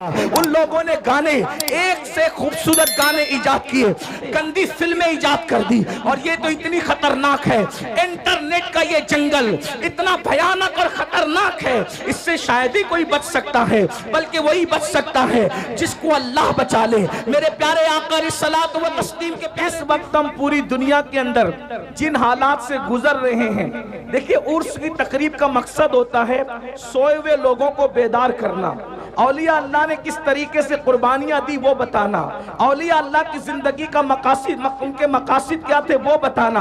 उन लोगों ने गाने एक से खूबसूरत गाने इजाद किए, गंदी फिल्में इजाद कर दी। और ये तो इतनी खतरनाक है, इंटरनेट का ये जंगल इतना भयानक और खतरनाक है, इससे शायद ही कोई बच सकता है, बल्कि वही बच सकता है जिसको अल्लाह बचा ले। मेरे प्यारे आका रिस्सलात व तस्लीम के इस वक्त हम पूरी दुनिया के अंदर जिन हालात से गुजर रहे हैं, देखिए उर्स की तकरीब का मकसद होता है सोए हुए लोगों को बेदार करना, औलिया अल्लाह ने किस तरीके से कुर्बानियां दी वो बताना, औलिया अल्लाह की जिंदगी का मकासिद, उनके मकासिद क्या थे वो बताना।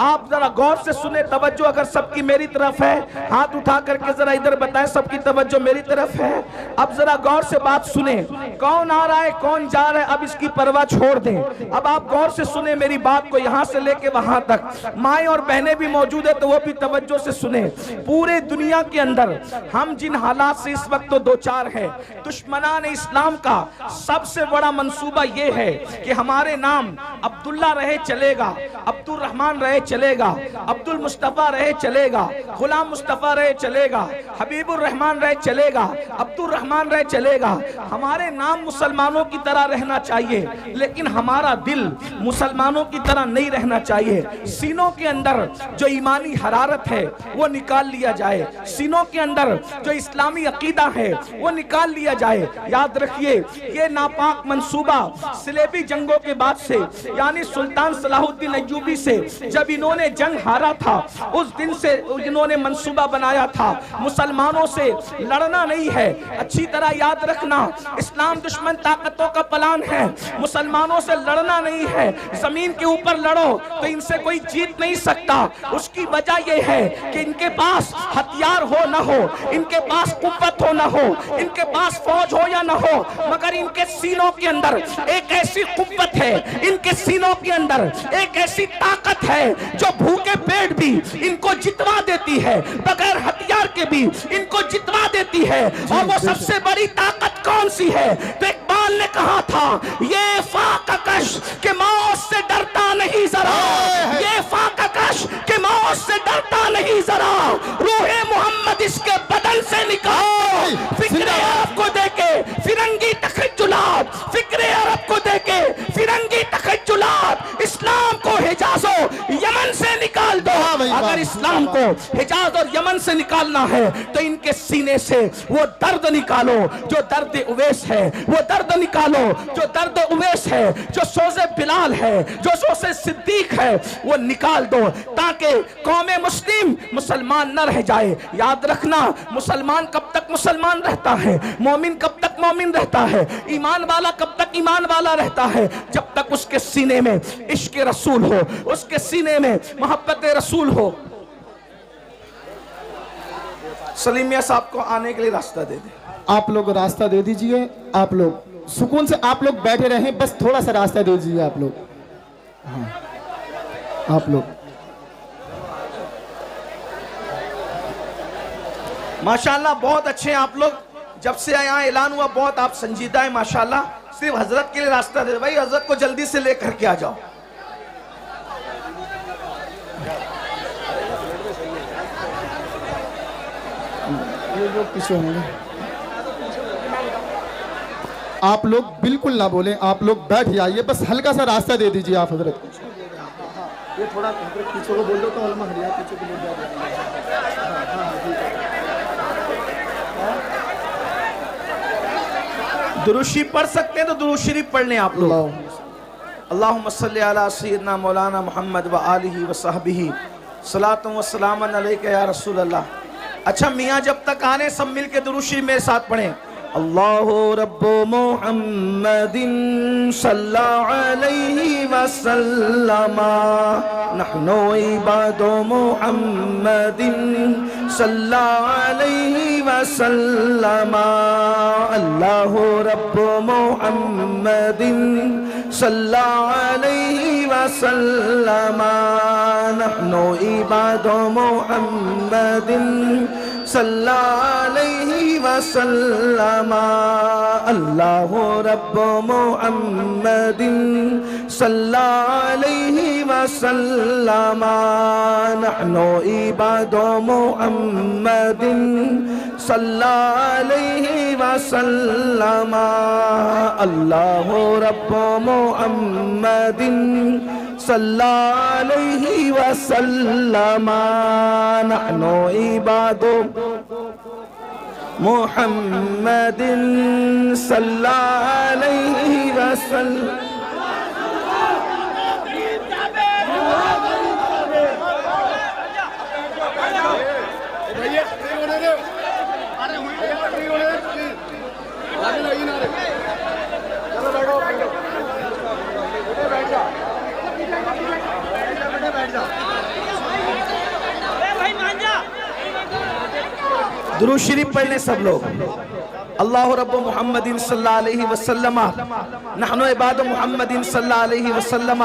आप जरा गौर से सुने, तवज्जो अगर सबकी मेरी तरफ है, हाथ उठा करके जरा इधर बताएं सबकी तवज्जो मेरी तरफ है। अब जरा गौर से बात सुने, कौन आ रहा है कौन जा रहा है अब इसकी परवाह छोड़ दें। अब आप गौर से सुने मेरी बात को, यहां से लेके वहां तक। माएं और बहनें भी मौजूद है तो वो भी तवज्जो से सुने। पूरे दुनिया के अंदर हम जिन हालात से इस वक्त तो दो चार है, दुश्मनान इस्लाम का सबसे बड़ा मंसूबा यह है कि हमारे नाम अब्दुल्ला रहे चलेगा, अब्दुल रहमान रहे चलेगा, अब्दुल मुस्तफा रहे चलेगा, गुलाम मुस्तफा रहे चलेगा, हबीबुर रहमान रहे चलेगा, अब्दुल रहमान रहे चलेगा। हमारे नाम मुसलमानों की तरह रहना चाहिए, लेकिन हमारा दिल मुसलमानों की तरह नहीं रहना चाहिए। सीनों के अंदर जो ईमानी हरारत है वो निकाल लिया जाए, सीनों के अंदर जो इस्लामी अकीदा है वो निकाल लिया जाए। याद रखिए ये नापाक मंसूबा सिलेबी जंगों के बाद से, यानी सुल्तान सलाहुद्दीन अय्यूबी से जब इन्होंने जंग हारा था उस दिन से इन्होंने मंसूबा बनाया था मुसलमानों से लड़ना नहीं है। अच्छी तरह याद रखना, इस्लाम दुश्मन ताकतों का प्लान है, मुसलमानों से लड़ना नहीं है। जमीन के ऊपर लड़ो तो इनसे कोई जीत नहीं सकता। उसकी वजह यह है कि इनके पास हथियार हो ना हो, इनके पास कुव्वत हो ना हो, इनके पास फौज हो या ना हो, मगर इनके सीनों के अंदर एक ऐसी कुव्वत है, इनके सीनों के अंदर एक ऐसी ताकत है जो भूखे पेट भी इनको जितवा देती है, बगैर हथियार के भी इनको जितवा देती है। और वो सबसे बड़ी ताकत कौन सी है? तो इकबाल ने कहा था, ये फाककश के मौत से डरता नहीं जरा, ये फाककश के मौत से डरता नहीं जरा, रूहे मोहम्मद इसके बदन से निकाल। फिक्रे अरब को देके फिरंगी तखज्जुलात, फिक्रे अरब को देके फिरंगी तखज्जुलात, इस्लाम को हिजाजो यमन से निकाल दो। अगर इस्लाम को हिजाज और यमन से निकालना है तो इनके सीने से वो दर्द निकालो जो दर्द उवैस है, वो दर्द निकालो जो दर्द उवैस है, जो सोज़े बिलाल है, जो सोज़े सिद्दीक है, वो निकाल दो ताकि कौमे मुस्लिम मुसलमान न रह जाए। याद रखना, मुसलमान कब तक मुसलमान रहता है, मोमिन कब तक मोमिन रहता है, ईमान वाला कब तक ईमान वाला रहता है, जब तक उसके सीने में इश्क रसूल हो, उसके सीने में मोहब्बत रसूल हो। सलीम मियां साहब को आने के लिए रास्ता दे दे। आप लोग रास्ता दे दीजिए, आप लोग सुकून से आप लोग बैठे रहें, बस थोड़ा सा रास्ता दे दीजिए आप लोग। हाँ आप लोग माशाल्लाह बहुत अच्छे हैं आप लोग, जब से यहाँ ऐलान हुआ बहुत आप संजीदा है माशाल्लाह। सिर्फ हजरत के लिए रास्ता दे भाई, हजरत को जल्दी से लेकर के आ जाओ। ये लोग पीछे होंगे, आप लोग बिल्कुल ना बोलें, आप लोग बैठ जाइए, बस हल्का सा रास्ता दे दीजिए आप हजरत को। ये थोड़ा पीछे को बोल दो तो अलमा हरिया पीछे को बोल दो। दुरूशी पढ़ सकते हैं तो दुरूद शरीफ पढ़ लें आप लोग। अल्लाहुम्मा सल्ली अला सय्यिदना मौलाना मुहम्मद व आलिहि व सहबिही सलातु व सलामन अलैका या रसूल अल्लाह। अच्छा मियाँ जब तक आने सब मिल के दुरूद शरीफ मेरे साथ पढ़ें। अल्लाहु रब्बु मुहम्मदिन सल्लल्लाहु अलैहि वसल्लमा, नहनु इबादु मुहम्मदिन सल्लल्लाहु अलैहि वसल्लमा, अल्लाहु रब्बु मुहम्मदिन सल्लल्लाहु अलैहि वसल्लमा, नहनु इबादु मुहम्मदिन सल्लल्लाहु अलैहि वसल्लमा, अल्लाहु रब्बु मुहम्मदिन सल्लल्लाहु अलैहि वसल्लमा, नहनु इबादु मुहम्मदिन सल्लल्लाहु अलैहि वसल्लम अल्लाहु रब्बु मुहम्मदिन सल्लल्लाहु अलैहि वसल्लम नहनु इबादु मुहम्मदिन सल्लल्लाहु अलैहि वसल्लम। दुरूद शरीफ पढ़ने सब लोग। अल्लाहु रब्बु मुहम्मदिन सल्लल्लाहु अलैहि वसल्लम नहनु इबादु मुहम्मदिन सल्लल्लाहु अलैहि वसल्लम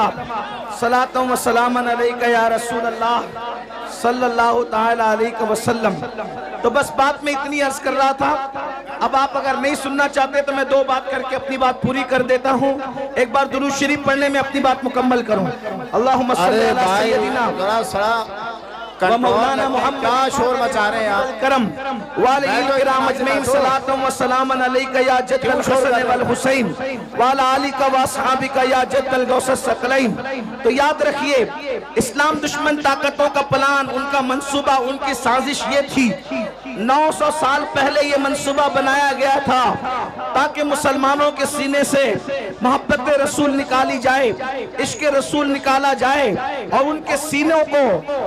सलातु व सलामन अलैका या रसूल अल्लाह सल्लल्लाहु ताला अलैहि वसल्लम। तो बस बात में इतनी अर्ज कर रहा था। अब आप अगर नहीं सुनना चाहते तो मैं दो बात करके अपनी बात पूरी कर देता हूँ। एक बार दुरूद शरीफ पढ़ने में अपनी बात मुकम्मल करूँ। अल्लाहुम्मा सल्ली अला सय्यदिना मौलाना मोहम्मद, क्या शोर मचा रहे हैं आप? करम वाले किराम अजमईन सलातु व सलामन अलैका या जद्दल हसन वल हुसैन वाला आली का व असहाबी का या जद्दल गौसस सकलैन। तो याद रखिए, इस्लाम दुश्मन ताकतों का प्लान, उनका मंसूबा, उनकी साजिश ये थी। 900 साल पहले ये मंसूबा बनाया गया था ताकि मुसलमानों के सीने से मोहब्बत रसूल निकाली जाए, इश्क रसूल निकाला जाए और उनके सीनों को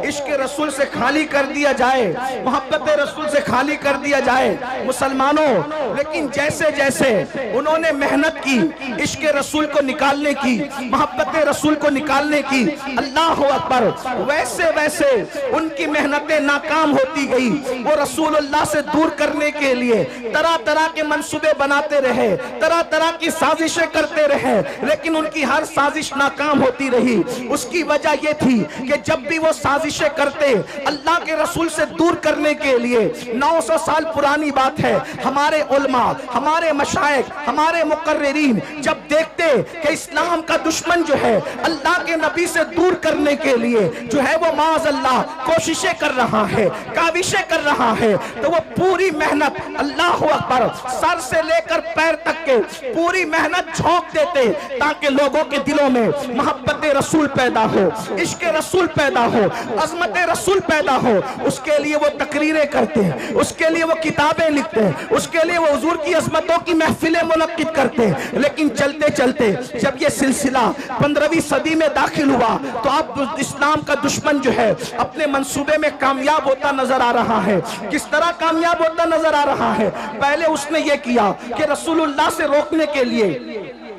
इश्क रसूल से खाली कर दिया जाए, मोहब्बत रसूल से खाली कर दिया जाए मुसलमानों। लेकिन जैसे जैसे उन्होंने मेहनत की इश्क रसूल को निकालने की, मोहब्बत रसूल को निकालने की, अल्लाह अकबर, वैसे वैसे उनकी मेहनतें नाकाम होती गई। वो रसूलुल्लाह से दूर करने के लिए तरह तरह के मंसूबे बनाते रहे, तरह तरह की साजिशें करते रहे, लेकिन उनकी हर साजिश नाकाम होती रही। उसकी वजह यह थी कि जब भी वो साजिशें करते अल्लाह के रसूल से दूर करने के लिए, 900 साल पुरानी बात है, हमारे उलमा, हमारे मशाइख, हमारे मुकर्रिरीन जब देखते कि इस्लाम का दुश्मन जो है अल्लाह के नबी से दूर करने के लिए जो है वो माज़ अल्लाह कोशिशें कर रहा है, काविशें कर रहा है, तो वो पूरी मेहनत, अल्लाह अकबर, सर से लेकर पैर तक के पूरी मेहनत झोंक देते ताकि लोगों के दिलों में मोहब्बत रसूल पैदा हो, इश्क रसूल पैदा हो, अजमत रसूल पैदा हो। उसके लिए वो तकरीरें करते हैं, उसके लिए वो किताबें लिखते हैं, उसके लिए वो हुजूर की अजमतों की महफिलें मुनक्किद करते हैं। लेकिन चलते चलते जब ये सिलसिला 15वीं सदी में दाखिल हुआ तो अब इस्लाम का दुश्मन जो है अपने मंसूबे में कामयाब होता नजर आ रहा है। किस तरह कामयाब होता नजर आ रहा है? पहले उसने ये किया कि रसूलुल्लाह से रोकने के लिए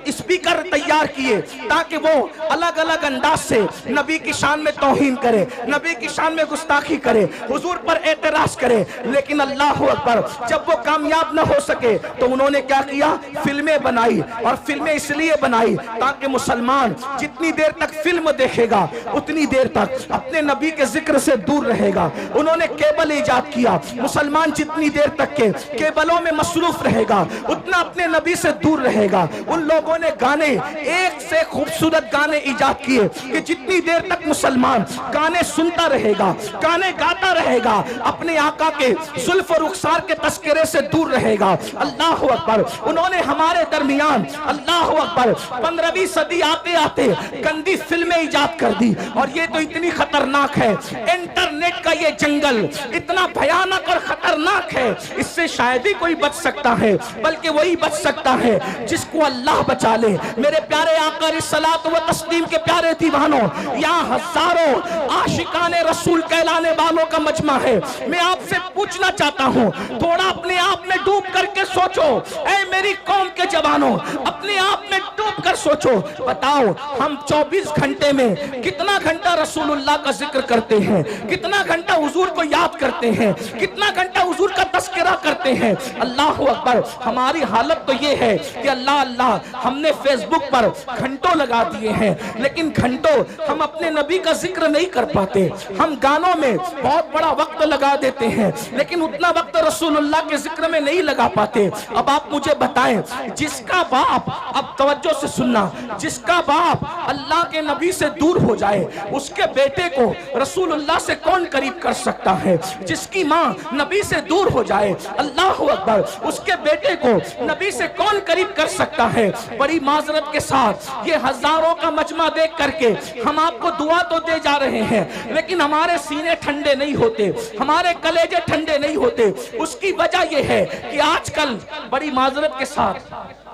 स्पीकर तैयार किए ताकि वो अलग अलग अंदाज से नबी की शान में तौहीन करे, नबी की शान में गुस्ताखी करे, हुजूर पर एतराज करे। लेकिन अल्लाह अकबर, जब वो कामयाब न हो सके तो उन्होंने क्या किया? फिल्में बनाई। और फिल्में इसलिए बनाई ताकि मुसलमान जितनी देर तक फिल्म देखेगा उतनी देर तक अपने नबी के जिक्र से दूर रहेगा। उन्होंने केबल इजाद किया। मुसलमान जितनी देर तक के केबलों में मसरूफ रहेगा उतना अपने नबी से दूर रहेगा। उन लोगों ने गाने, एक से खूबसूरत गाने इजाद किए कि जितनी देर तक मुसलमान गाने सुनता रहेगा, गाने गाता रहेगा, अपने आका के जुल्फ और रुखसार के तस्करे से दूर रहेगा। अल्लाह अकबर। उन्होंने हमारे दरमियान, अल्लाह अकबर, 15वीं सदी आते आते गंदी फिल्में इजाद कर दी। और ये तो इतनी खतरनाक है, इंटरनेट का ये जंगल इतना भयानक और खतरनाक है, इससे शायद ही कोई बच सकता है, बल्कि वही बच सकता है जिसको अल्लाह बचा ले। मेरे प्यारे आका रिसलात व तस्लीम के प्यारे दीवानों, यहाँ हजारों आशिकाने रसूल कहलाने वालों का मजमा है। मैं आपसे पूछना चाहता हूँ, थोड़ा अपने आप में डूब करके सोचो। ऐ मेरी कौम के जवानों, अपने आप में डूब कर सोचो। बताओ, हम 24 घंटे में कितना घंटा रसूलुल्लाह का जिक्र करते हैं, कितना घंटा हुजूर को याद करते हैं, कितना घंटा हुजूर का तस्करा करते हैं। अल्लाह अकबर। हमारी हालत तो ये है कि अल्लाह अल्लाह, हम हमने फेसबुक पर घंटों लगा दिए हैं, लेकिन घंटों हम अपने नबी का जिक्र नहीं कर पाते। हम गानों में बहुत बड़ा वक्त लगा देते हैं, लेकिन उतना वक्त रसूलुल्लाह के जिक्र में नहीं लगा पाते। अब आप मुझे बताएं, जिसका बाप, अब तवज्जो से सुनना, जिसका बाप अल्लाह के नबी से दूर हो जाए, उसके बेटे को रसूलुल्लाह से कौन करीब कर सकता है? जिसकी माँ नबी से दूर हो जाए, अल्लाह अकबर, उसके बेटे को नबी से कौन करीब कर सकता है? बड़ी माजरत के साथ ये हजारों का मजमा देख करके हम आपको दुआ तो दे जा रहे हैं, लेकिन हमारे सीने ठंडे नहीं होते, हमारे कलेजे ठंडे नहीं होते। उसकी वजह यह है कि आजकल बड़ी माजरत के साथ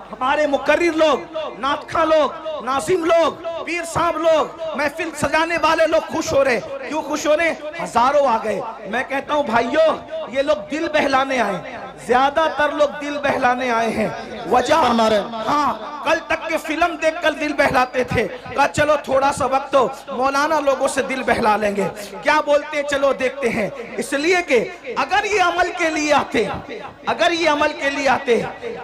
हमारे मुकर्रिर लोग, नातखा लोग, नासिम लोग, पीर साहब लोग, महफिल सजाने वाले लोग खुश हो रहे। क्यों खुश हो रहे? हजारों आ गए। मैं कहता हूं भाइयों, ये लोग दिल बहलाने आए, ज्यादातर लोग दिल बहलाने आए हैं। वजह हमारे, हाँ, कल तक के फिल्म देखकर दिल बहलाते थे, कहा चलो थोड़ा सा वक्त तो मौलाना लोगों से दिल बहला लेंगे, क्या बोलते हैं चलो देखते हैं। इसलिए कि अगर ये अमल के लिए आते, अगर ये अमल के लिए आते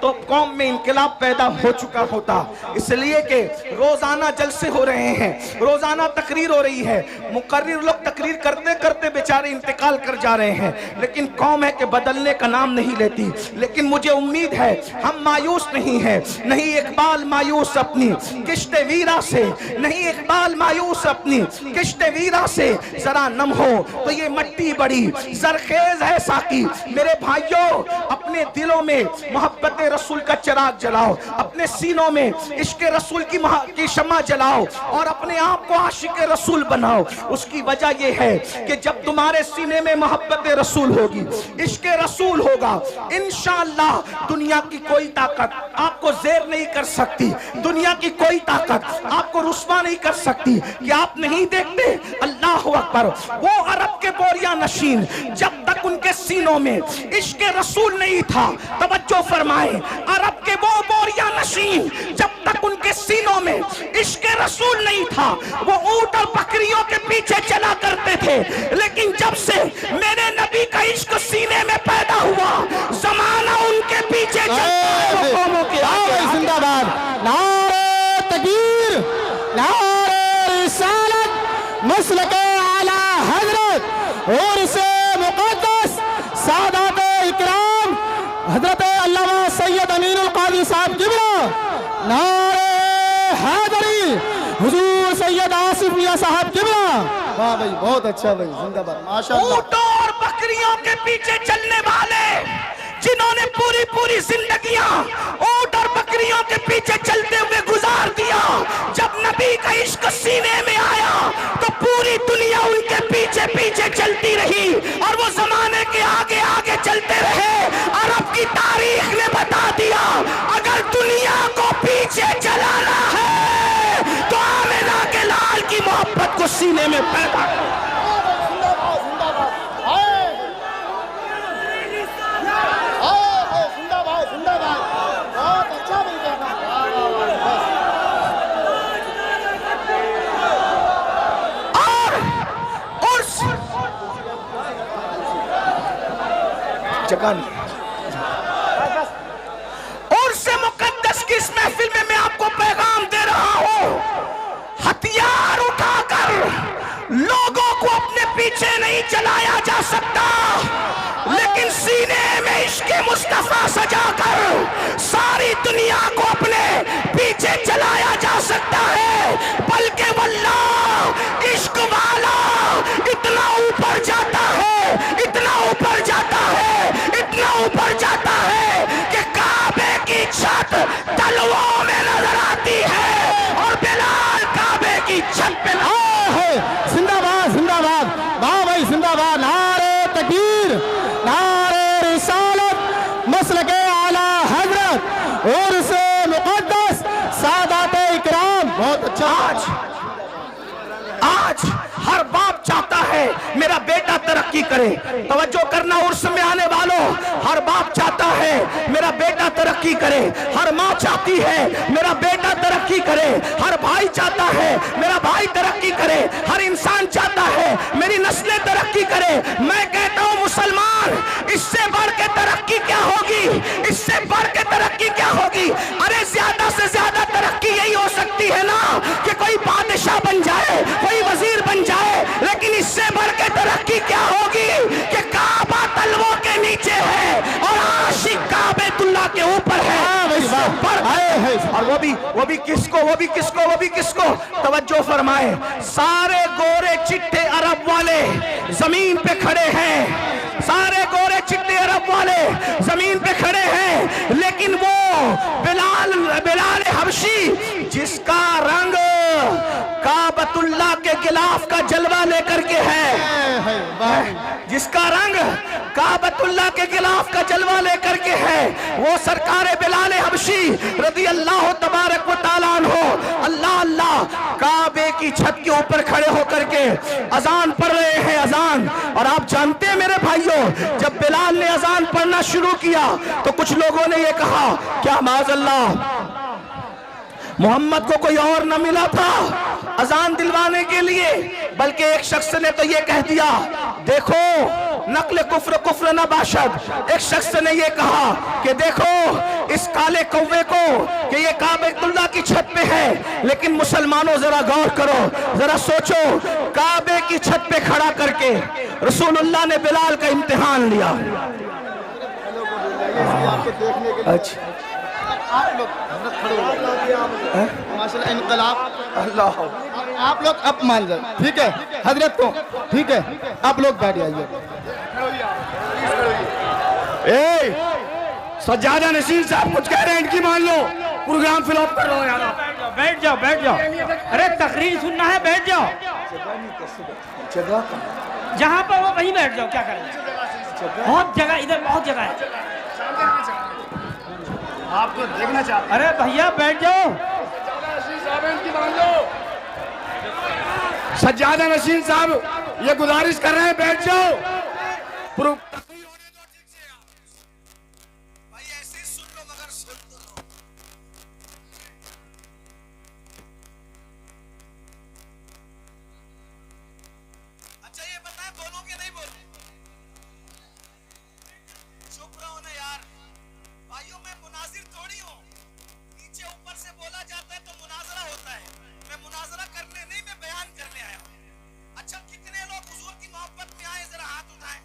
तो कौम में इनकलाब पैदा हो चुका होता। इसलिए कि रोजाना जलसे हो रहे हैं, रोजाना तकरीर हो रही है, मुकर्रिर लोग तकरीर करते करते बेचारे इंतकाल कर जा रहे हैं, लेकिन कौम है कि बदलने का नाम नहीं लेती। लेकिन मुझे उम्मीद है हम मायूस नहीं है, नहीं इकबाल मायूस अपनी किश्ते वीरा से, नहीं इकबाल मायूस अपनी किश्ते वीरा से, जरा नम हो तो ये मट्टी बड़ी जरखेज है साकी। मेरे भाइयों, अपने दिलों में मोहब्बत रसूल का चिराग जलाओ, अपने सीनों में इश्क रसूल की शम्मा जलाओ और अपने आप को आशिक रसूल बनाओ। उसकी वजह यह है कि जब तुम्हारे सीने में मोहब्बत रसूल होगी, इश्क रसूल होगा, इंशाअल्लाह दुनिया की कोई ताकत आपको ज़ेर नहीं कर सकती, दुनिया की कोई ताकत आपको रुस्वा नहीं कर सकती। कि आप नहीं देखते, अल्लाह अकबर, वो अरब के बोरिया नशीन जब तक उनके सीनों में इश्क रसूल नहीं था, तवज्जो फरमाए, अरब के वो बोरिया नशीन जब तक उनके सीनों में इश्क रसूल नहीं था, वो ऊंट और बकरियों के पीछे चला करते थे। लेकिन जब से मेरे नबी का इश्क सीने में पैदा हुआ, जमाना उनके पीछे जिंदाबाद, नारे तकबीर, नारे रिसालत, मसलके आला हजरत और इसे मुक़द्दस सादात इकराम हजरत अल्लामा सैयद अमीनुल कादी साहब किबला, नारे हैदरी हुजूर सैयद आसिफ मियां साहब किबला। वाह भाई, बहुत अच्छा भाई, जिंदाबाद, माशाअल्लाह। ऊंटों और बकरियों के पीछे चलने वाले जिन्होंने पूरी पूरी जिंदगियां ऊंट और बकरियों के पीछे चलते हुए गुजार दिया, जब नबी का इश्क सीने में आया तो पूरी दुनिया उनके पीछे पीछे चलती रही और वो जमाने के आगे आगे चलते रहे। अरब की तारीख ने बता दिया, अगर दुनिया को पीछे चलाना है तो आमिना के लाल की मोहब्बत को सीने में पैदा करो। और से मुकद्दस की इस महफिल में मैं आपको पैगाम दे रहा हूं, हथियार उठाकर लोगों को अपने पीछे नहीं चलाया जा सकता, लेकिन सीने में इश्क मुस्तफा सजाकर सारी दुनिया को अपने पीछे चलाया जा सकता है। बल्कि वल्लाह इश्क वाला इतना ऊपर जाता है, इतना ऊपर जाता है, इतना ऊपर जाता है कि काबे की छत तलवों में नजर आती है और बिलाल काबे की छत पे है। जिंदाबाद, जिंदाबाद, वाह भाई, जिंदाबाद, नारे तकबीर, नारे रिसालत, मसलके आला हजरत और से मुक़द्दस सादात इकराम। बहुत अच्छा। आज हर बाप चाहता है मेरा बेटा तरक्की करे, तवज्जो करना उर्स में आने वालों, हर बाप चाहता है मेरा बेटा तरक्की करे, हर माँ चाहती है मेरा बेटा तरक्की करे, हर भाई चाहता है मेरा भाई तरक्की करे, हर इंसान चाहता है मेरी नस्लें तरक्की करे। मैं कहता हूँ मुसलमान, इससे बढ़ के तरक्की क्या होगी, इससे बढ़ के तरक्की क्या होगी? अरे ज्यादा से ज्यादा और वो भी किसको तवज्जो फरमाए, सारे गोरे चिट्टे अरब वाले जमीन पे खड़े हैं, सारे गोरे चिट्टे अरब वाले जमीन पे खड़े हैं, लेकिन वो बिलाल हबशी जिसका रंग काबतुल्लाह के गिलाफ का जलवा लेकर के है, जिसका रंग काबतुल्लाह के गिलाफ का जलवा लेकर के है, वो सरकार बिलाल हबशी रज़ी अल्लाह तबारक व तआला अन्हु अल्लाह अल्लाह काबे की छत के ऊपर खड़े होकर के अजान पढ़ रहे हैं, अजान। और आप जानते हैं मेरे भाइयों, जब बिलाल ने अजान पढ़ना शुरू किया तो कुछ लोगों ने ये कहा, क्या माज़अल्लाह मोहम्मद को कोई और न मिला था अजान दिलवाने के लिए, बल्कि एक शख्स ने तो ये कह दिया, देखो नकल कुफ्र न बाशद। एक शख्स ने ये कहा कि देखो इस काले कौवे को कि ये काबतुल्लाह की छत पे है, लेकिन मुसलमानों जरा गौर करो, जरा सोचो, काबे की छत पे खड़ा करके रसूलुल्लाह ने बिलाल का इम्तिहान लिया। अच्छा आप लोग माशाल्लाह इनकलाब अल्लाह, आप लोग अब मान जाए, ठीक है हजरत को, ठीक है आप लोग बैठ जाइए। सज्जादा नसीर साहब कुछ कह रहे हैं, इनकी मान लो, प्रोग्राम फिलअप कर लो यार। बैठ जाओ बैठ जाओ, अरे तकरीर सुनना है, बैठ जाओ, जहाँ पर वो वहीं बैठ जाओ, क्या करें, बहुत जगह, इधर बहुत जगह है, आपको देखना चाहते अरे भैया बैठ जाओ। सज्जादा नसीर साहब ये गुजारिश कर रहे हैं, बैठ जाओ। अच्छा ये बताएं, बोलोगे नहीं बोलोगे? चुप रहो ना यार भाइयों, मैं मुनाजिर थोड़ी हूँ, नीचे ऊपर से बोला जाता है तो मुनाजरा होता है, मैं मुनाजरा करने नहीं, मैं बयान करने आया हूँ। अच्छा कितने लोग हुजूर की मोहब्बत में आए, जरा हाथ उठाएं।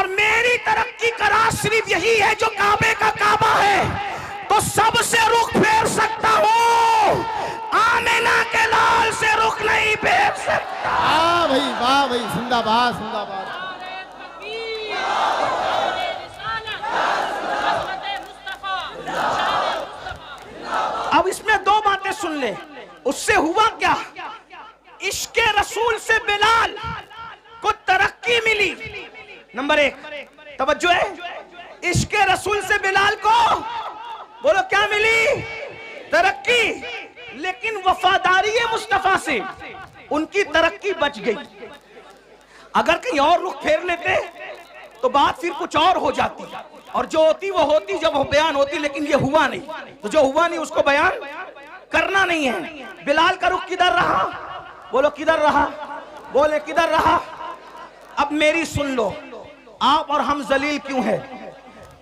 और मेरी तरक्की का राज सिर्फ यही है जो काबे का काबा है, तो सबसे रुख फेर सकता हूं, आमिना के लाल से रुख नहीं फेर सकता। वाह भाई, जिंदाबाद जिंदाबाद। अब इसमें दो बातें सुन ले। उससे हुआ क्या? इश्के रसूल से बिलाल को तरक्की मिली। नंबर एक, तवज्जो है, इश्के रसूल से बिलाल को बोलो क्या मिली? तरक्की। लेकिन वफादारी मुस्तफा से उनकी तरक्की बच गई। अगर कहीं और रुख फेर लेते तो बात फिर कुछ और हो जाती, और जो होती वो होती जब वो बयान होती, लेकिन ये हुआ नहीं। तो जो हुआ नहीं उसको बयान करना नहीं है। बिलाल का रुख किधर रहा? बोलो किधर रहा? बोले किधर रहा? अब मेरी सुन लो, आप और हम जलील क्यों है?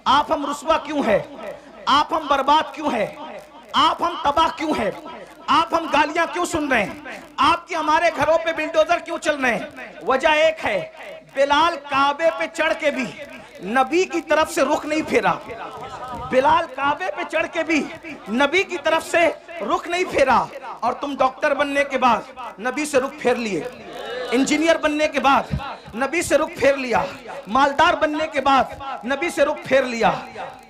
आप हम रुस्वा क्यों है? आप हम बर्बाद क्यों है? आप हम तबाह क्यों है? आप हम गालियां क्यों सुन रहे हैं? आपके हमारे घरों पे बिल्डोजर क्यों चल रहे हैं? वजह एक है, बिलाल काबे पे चढ़ के भी नबी की तरफ से रुख नहीं फेरा। बिलाल काबे पे चढ़ के भी नबी की तरफ से रुख नहीं फेरा। और तुम डॉक्टर बनने के बाद नबी से रुख फेर लिए, इंजीनियर बनने के बाद नबी से रुख फेर लिया, मालदार बनने के बाद नबी से रुख फेर लिया,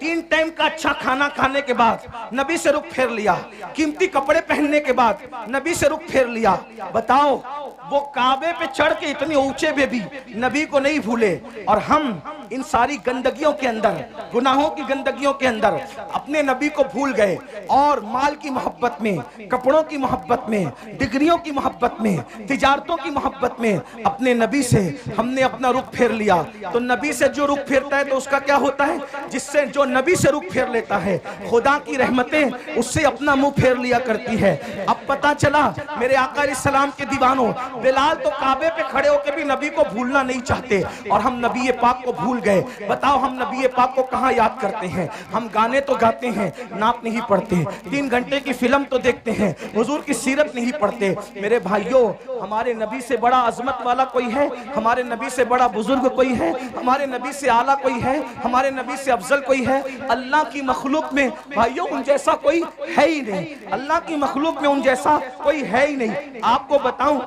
3 टाइम का अच्छा खाना खाने के बाद नबी से रुख फेर लिया, कीमती कपड़े पहनने के बाद नबी से रुख फेर लिया। बताओ, वो काबे पे चढ़ के इतने ऊंचे पे भी नबी को नहीं भूले, और हम इन सारी गंदगियों के अंदर, गुनाहों की गंदगियों के अंदर अपने नबी को भूल गए, और माल की मोहब्बत में, कपड़ों की मोहब्बत में, डिग्रियों की मोहब्बत में, तिजारतों की मोहब्बत में अपने नबी से हमने अपना रुख फेर लिया। तो नबी से जो रुख फेरता है तो उसका क्या होता है? जिससे जो नबी से रुख फेर लेता है, खुदा की रहमतें उससे अपना मुंह फेर लिया करती है। अब पता चला मेरे आका अलैहिस्सलाम के दीवानों, बिलाल तो काबे पे खड़े होकर भी नबी को भूलना नहीं चाहते, और हम नबी पाक को भूल गए। बताओ, हम नबी पाक को कहां याद करते हैं? हम गाने तो गाते हैं, नात नहीं पढ़ते, 3 घंटे की फिल्म तो देखते हैं, हुजूर की सीरत नहीं पढ़ते। मेरे भाइयों, हमारे नबी से बड़ा अजमत वाला कोई है? हमारे नबी से बड़ा बुजुर्ग कोई है? हमारे नबी से आला कोई है? हमारे नबी से अफजल कोई है? अल्लाह की मखलूक में भाइयों उन जैसा कोई है ही नहीं। अल्लाह की मखलूक में उन जैसा कोई है ही नहीं। आपको बताऊं,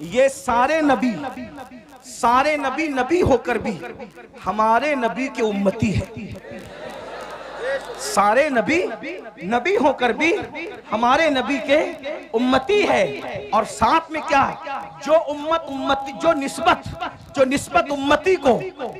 ये सारे नबी नबी होकर भी हमारे नबी के उम्मती है। सारे नबी नबी होकर भी हमारे नबी के उम्मती है। और साथ में क्या? जो निस्बत उम्मती को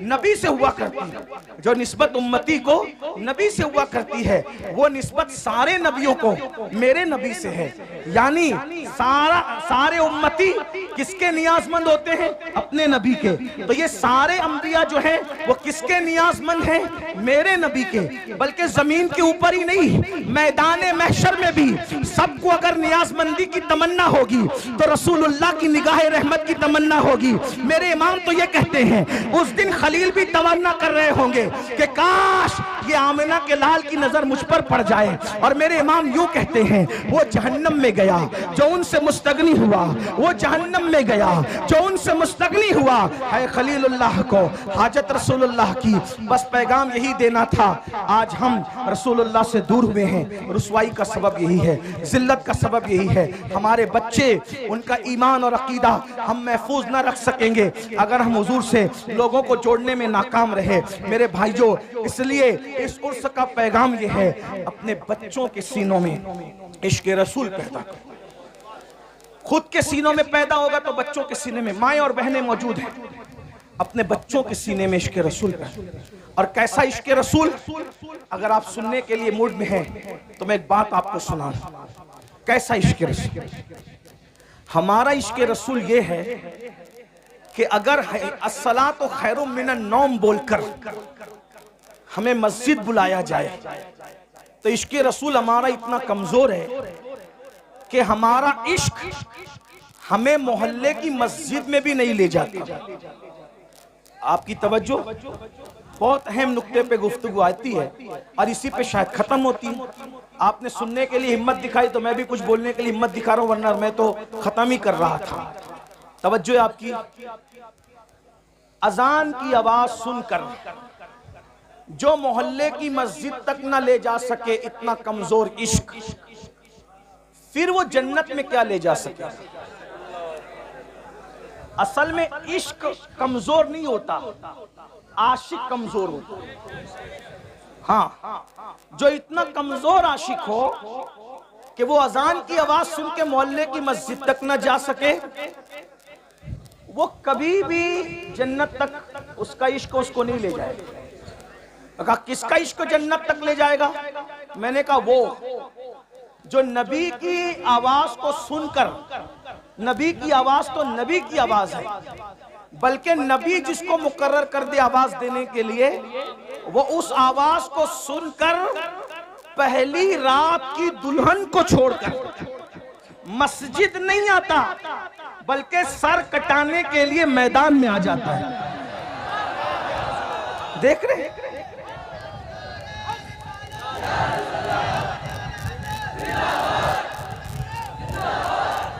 नबी से हुआ करती है, जो निस्बत उम्मती को नबी से हुआ करती है, वो निस्बत सारे नबियों को मेरे नबी से है। यानी सारे उम्मती किसके नियाजमंद होते हैं? अपने नबी के। तो ये सारे अंबिया जो हैं वो किसके नियाजमंद हैं? मेरे नबी के। बल्कि जमीन के ऊपर ही नहीं, मैदान महशर में भी सबको अगर नियाजमंदी की तमन्ना होगी तो रसूलुल्लाह की निगाह रहमत की तमन्ना होगी। मेरे इमाम तो ये कहते हैं, उस दिन खलील भी तमन्ना कर रहे होंगे कि काश ये आमिना के लाल की नजर मुझ पर पड़ जाए। और मेरे इमाम यूं कहते हैं, वो जहन्नम में गया जो उनसे मुस्तगनी हुआ, वो जहन्नम में गया जो उनसे मुस्तगनी हुआ है खलीलुल्लाह को हाजत रसूलुल्लाह की। बस पैगाम यही देना था। आज हम रसूलुल्लाह से दूर हुए हैं, रुसवाई का सबब यही है, जिल्लत का सबब यही है। हमारे बच्चे, उनका ईमान और अकीदा हम महफूज ना रख सकेंगे अगर हम हुजूर से लोगों को जोड़ने में नाकाम रहे। मेरे भाइयों, इसलिए इस उर्स का पैगाम यह है, अपने बच्चों के सीनों में इश्क रसूल पैदा करो। खुद के सीनों में पैदा होगा तो बच्चों के सीने में, माएं और बहनें मौजूद हैं, अपने बच्चों के सीने में इश्क रसूल पैदा। और कैसा इश्क रसूल? अगर आप सुनने के लिए मूड में हैं तो मैं एक बात आपको सुनाऊं। कैसा इश्क रसूल? हमारा इश्क रसूल ये है कि अगर अस्सलातु खैरुम मिनन नौम बोलकर हमें मस्जिद बुलाया जाए तो इश्क रसूल हमारा इतना कमजोर है कि हमारा इश्क हमें मोहल्ले की मस्जिद में भी नहीं ले जाता। आपकी तवज्जो, बहुत अहम नुक्ते पे गुफ्तगू आती है और इसी पे शायद खत्म होती है। आपने सुनने के लिए हिम्मत दिखाई तो मैं भी कुछ बोलने के लिए हिम्मत दिखा रहा हूं, वरना मैं तो खत्म ही कर रहा था। तवज्जो आपकी। अजान की आवाज सुनकर जो मोहल्ले की मस्जिद तक ना ले जा सके, इतना कमजोर इश्क, फिर वो जन्नत में क्या ले जा सके? असल में इश्क कमजोर नहीं होता, आशिक कमजोर होता। हाँ, जो इतना कमजोर आशिक हो कि वो अजान की आवाज सुन के मोहल्ले की मस्जिद तक ना जा सके, वो कभी भी जन्नत तक उसका इश्क उसको नहीं ले जाएगा। कहा किसका इश्क जन्नत तक ले जाएगा? मैंने कहा वो जो नबी की आवाज को सुनकर, नबी की आवाज तो नबी की आवाज है, बल्कि नबी जिसको मुकर्रर कर दे आवाज देने के लिए, वो उस आवाज को सुनकर पहली रात की दुल्हन को छोड़कर मस्जिद नहीं आता, बल्कि सर कटाने के लिए मैदान में आ जाता है। देख रहे?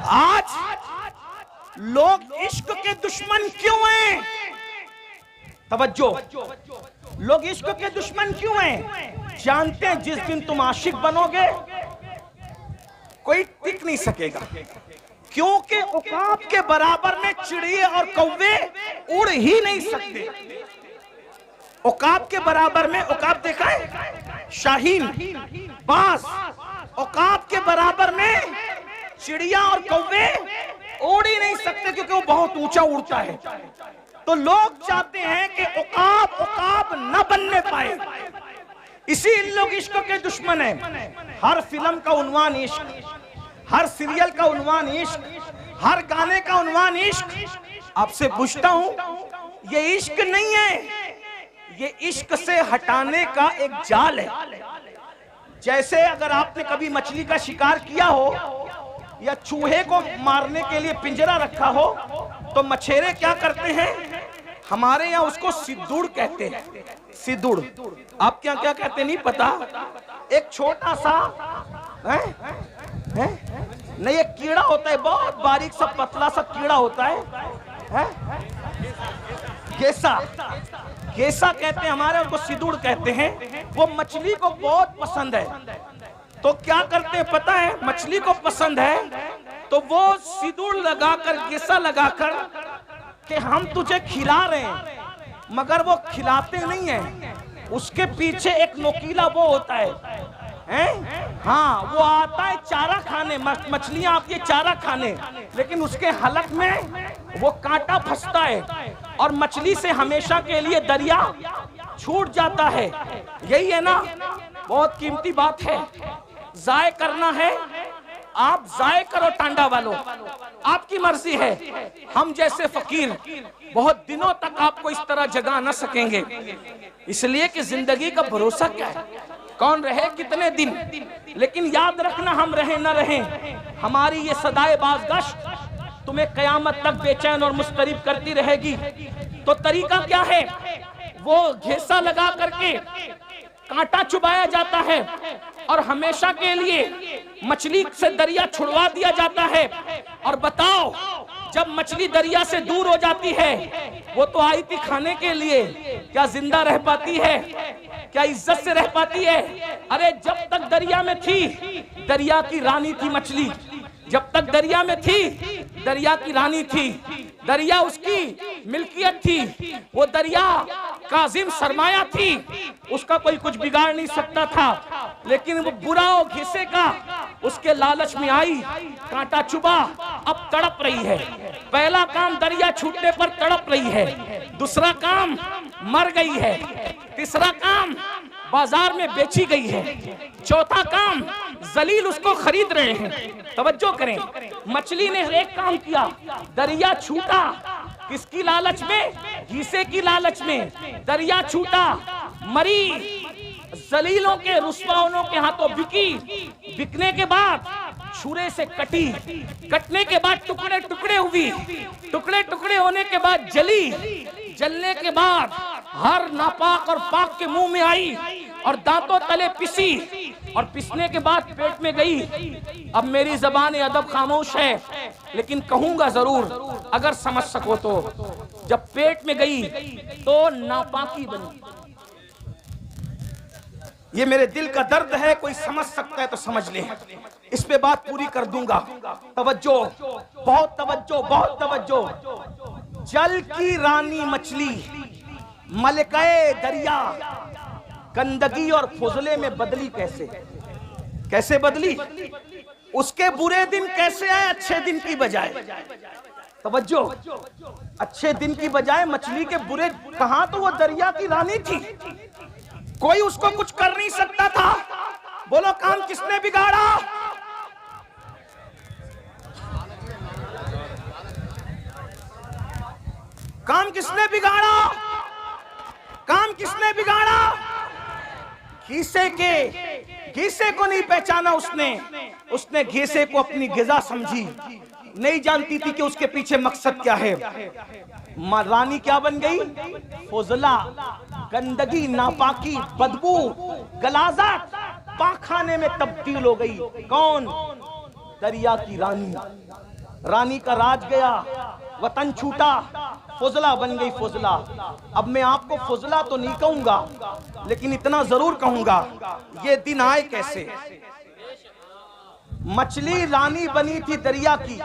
आज लोग इश्क के दुश्मन क्यों हैं? तवज्जो, लोग इश्क के दुश्मन क्यों हैं? जानते हैं जिस दिन तुम आशिक बनोगे कोई टिक नहीं सकेगा, क्योंकि औकात के बराबर में चिड़िए और कौवे उड़ ही नहीं सकते। औकात के बराबर में, औकात देखा है? शाहीन, बाज, औकात के बराबर में चिड़िया और कौवे उड़ ही नहीं सकते, क्योंकि वो बहुत ऊंचा उड़ता है। तो लोग चाहते हैं कि औकात न बनने पाए, इसीलिए लोग इश्क के दुश्मन हैं। हर फिल्म का उन्वान इश्क, हर सीरियल का उन्वान इश्क, हर गाने का उन्वान इश्क। आपसे पूछता हूं, ये इश्क नहीं है, ये इश्क से हटाने का एक जाल है। जैसे अगर आपने कभी मछली का शिकार किया हो या चूहे को मारने के लिए पिंजरा रखा हो, तो मछेरे क्या करते हैं? हमारे यहाँ उसको सिद्दुड़ कहते हैं। सिद्दुड़, आप क्या क्या कहते नहीं पता। एक छोटा सा है? नहीं, एक कीड़ा होता है, बहुत बारीक सा पतला सा कीड़ा होता है? गेसा, गेसा कहते हैं हमारे, उनको सिद्दुड़ कहते हैं। वो मछली को बहुत पसंद है, तो क्या करते हैं पता है? मछली को पसंद है तो वो सिंदूर लगाकर, गेसा लगाकर कि हम तुझे खिला रहे हैं, मगर वो खिलाते नहीं है। उसके पीछे एक नोकीला वो होता है? हाँ, वो आता है चारा खाने, मछलियां आती है चारा खाने, लेकिन उसके हलक में वो कांटा फंसता है और मछली से हमेशा के लिए दरिया छूट जाता है। यही है ना, बहुत कीमती बात है। जाय करना है, आप जाय करो टांडा वालों, आपकी मर्जी है। हम जैसे फकीर बहुत दिनों तक आपको इस तरह जगा न सकेंगे, इसलिए कि जिंदगी का भरोसा क्या है, कौन रहे कितने दिन। लेकिन याद रखना, हम रहे न रहे, हमारी ये सदाए बाज़गश्त तुम्हें कयामत तक बेचैन और मुस्तरिब करती रहेगी। तो तरीका क्या है? वो घेसा लगा करके कांटा चुबाया जाता है और हमेशा के लिए मछली से दरिया छुड़वा दिया जाता है। और बताओ, जब मछली दरिया से दूर हो जाती है, वो तो आई थी खाने के लिए, क्या जिंदा रह पाती है? क्या इज्जत से रह पाती है? अरे जब तक दरिया में थी, दरिया की रानी थी मछली। जब तक दरिया में थी, दरिया की रानी थी, दरिया उसकी मिल्कियत थी, वो दरिया काजिम सरमाया थी, उसका कोई कुछ बिगाड़ नहीं सकता था। लेकिन वो बुरा और घिसे का उसके लालच में आई, कांटा चुबा, अब तड़प रही है। पहला काम दरिया छूटने पर तड़प रही है, दूसरा काम मर गई है, तीसरा काम बाजार में बेची गई है, चौथा काम जलील उसको खरीद रहे हैं। तवज्जो करें, मछली ने एक काम किया, दरिया छूटा, किसकी लालच में? घीसे की लालच में। दरिया छूटा, मरी, जलीलों के रुस्वाओं के हाथों बिकी, बिकने के बाद छुरे से कटी, कटने के बाद टुकड़े टुकड़े हुई, टुकड़े टुकड़े होने के बाद जली, जलने के बाद हर नापाक और पाक के मुंह में आई और दांतों तले पिसी और पिसने के बाद पेट में गई। अब मेरी ज़बान अदब खामोश है, लेकिन कहूंगा जरूर अगर समझ सको तो। जब पेट में गई तो नापाकी बनी। ये मेरे दिल का दर्द है, कोई समझ सकता है तो समझ ले, इस पे बात पूरी कर दूंगा। तवज्जो, बहुत तवज्जो, बहुत तवज्जो। जल की रानी मछली मलकाए दरिया गंदगी और फुजले में बदली कैसे? कैसे बदली? उसके बुरे दिन कैसे आए अच्छे दिन की बजाय? तवज्जो, अच्छे दिन की बजाय मछली के बुरे। कहां तो वो दरिया की रानी थी, कोई उसको कुछ कर नहीं सकता था। बोलो काम किसने बिगाड़ा? काम किसने बिगाड़ा? काम किसने बिगाड़ा? घीसे को नहीं पहचाना उसने घीसे को अपनी गिजा समझी, नहीं जानती थी कि उसके पीछे मकसद क्या है। रानी क्या बन गई? फुजला, गंदगी, नापाकी, बदबू, गलाजत, पाखाने में तब्दील हो गई। कौन? दरिया की रानी। रानी का राज गया, वतन छूटा, फुजला बन गई फुजला। अब मैं आपको फुजला तो नहीं कहूंगा, लेकिन इतना जरूर कहूंगा, ये दिन आए कैसे? मछली रानी बनी थी दरिया की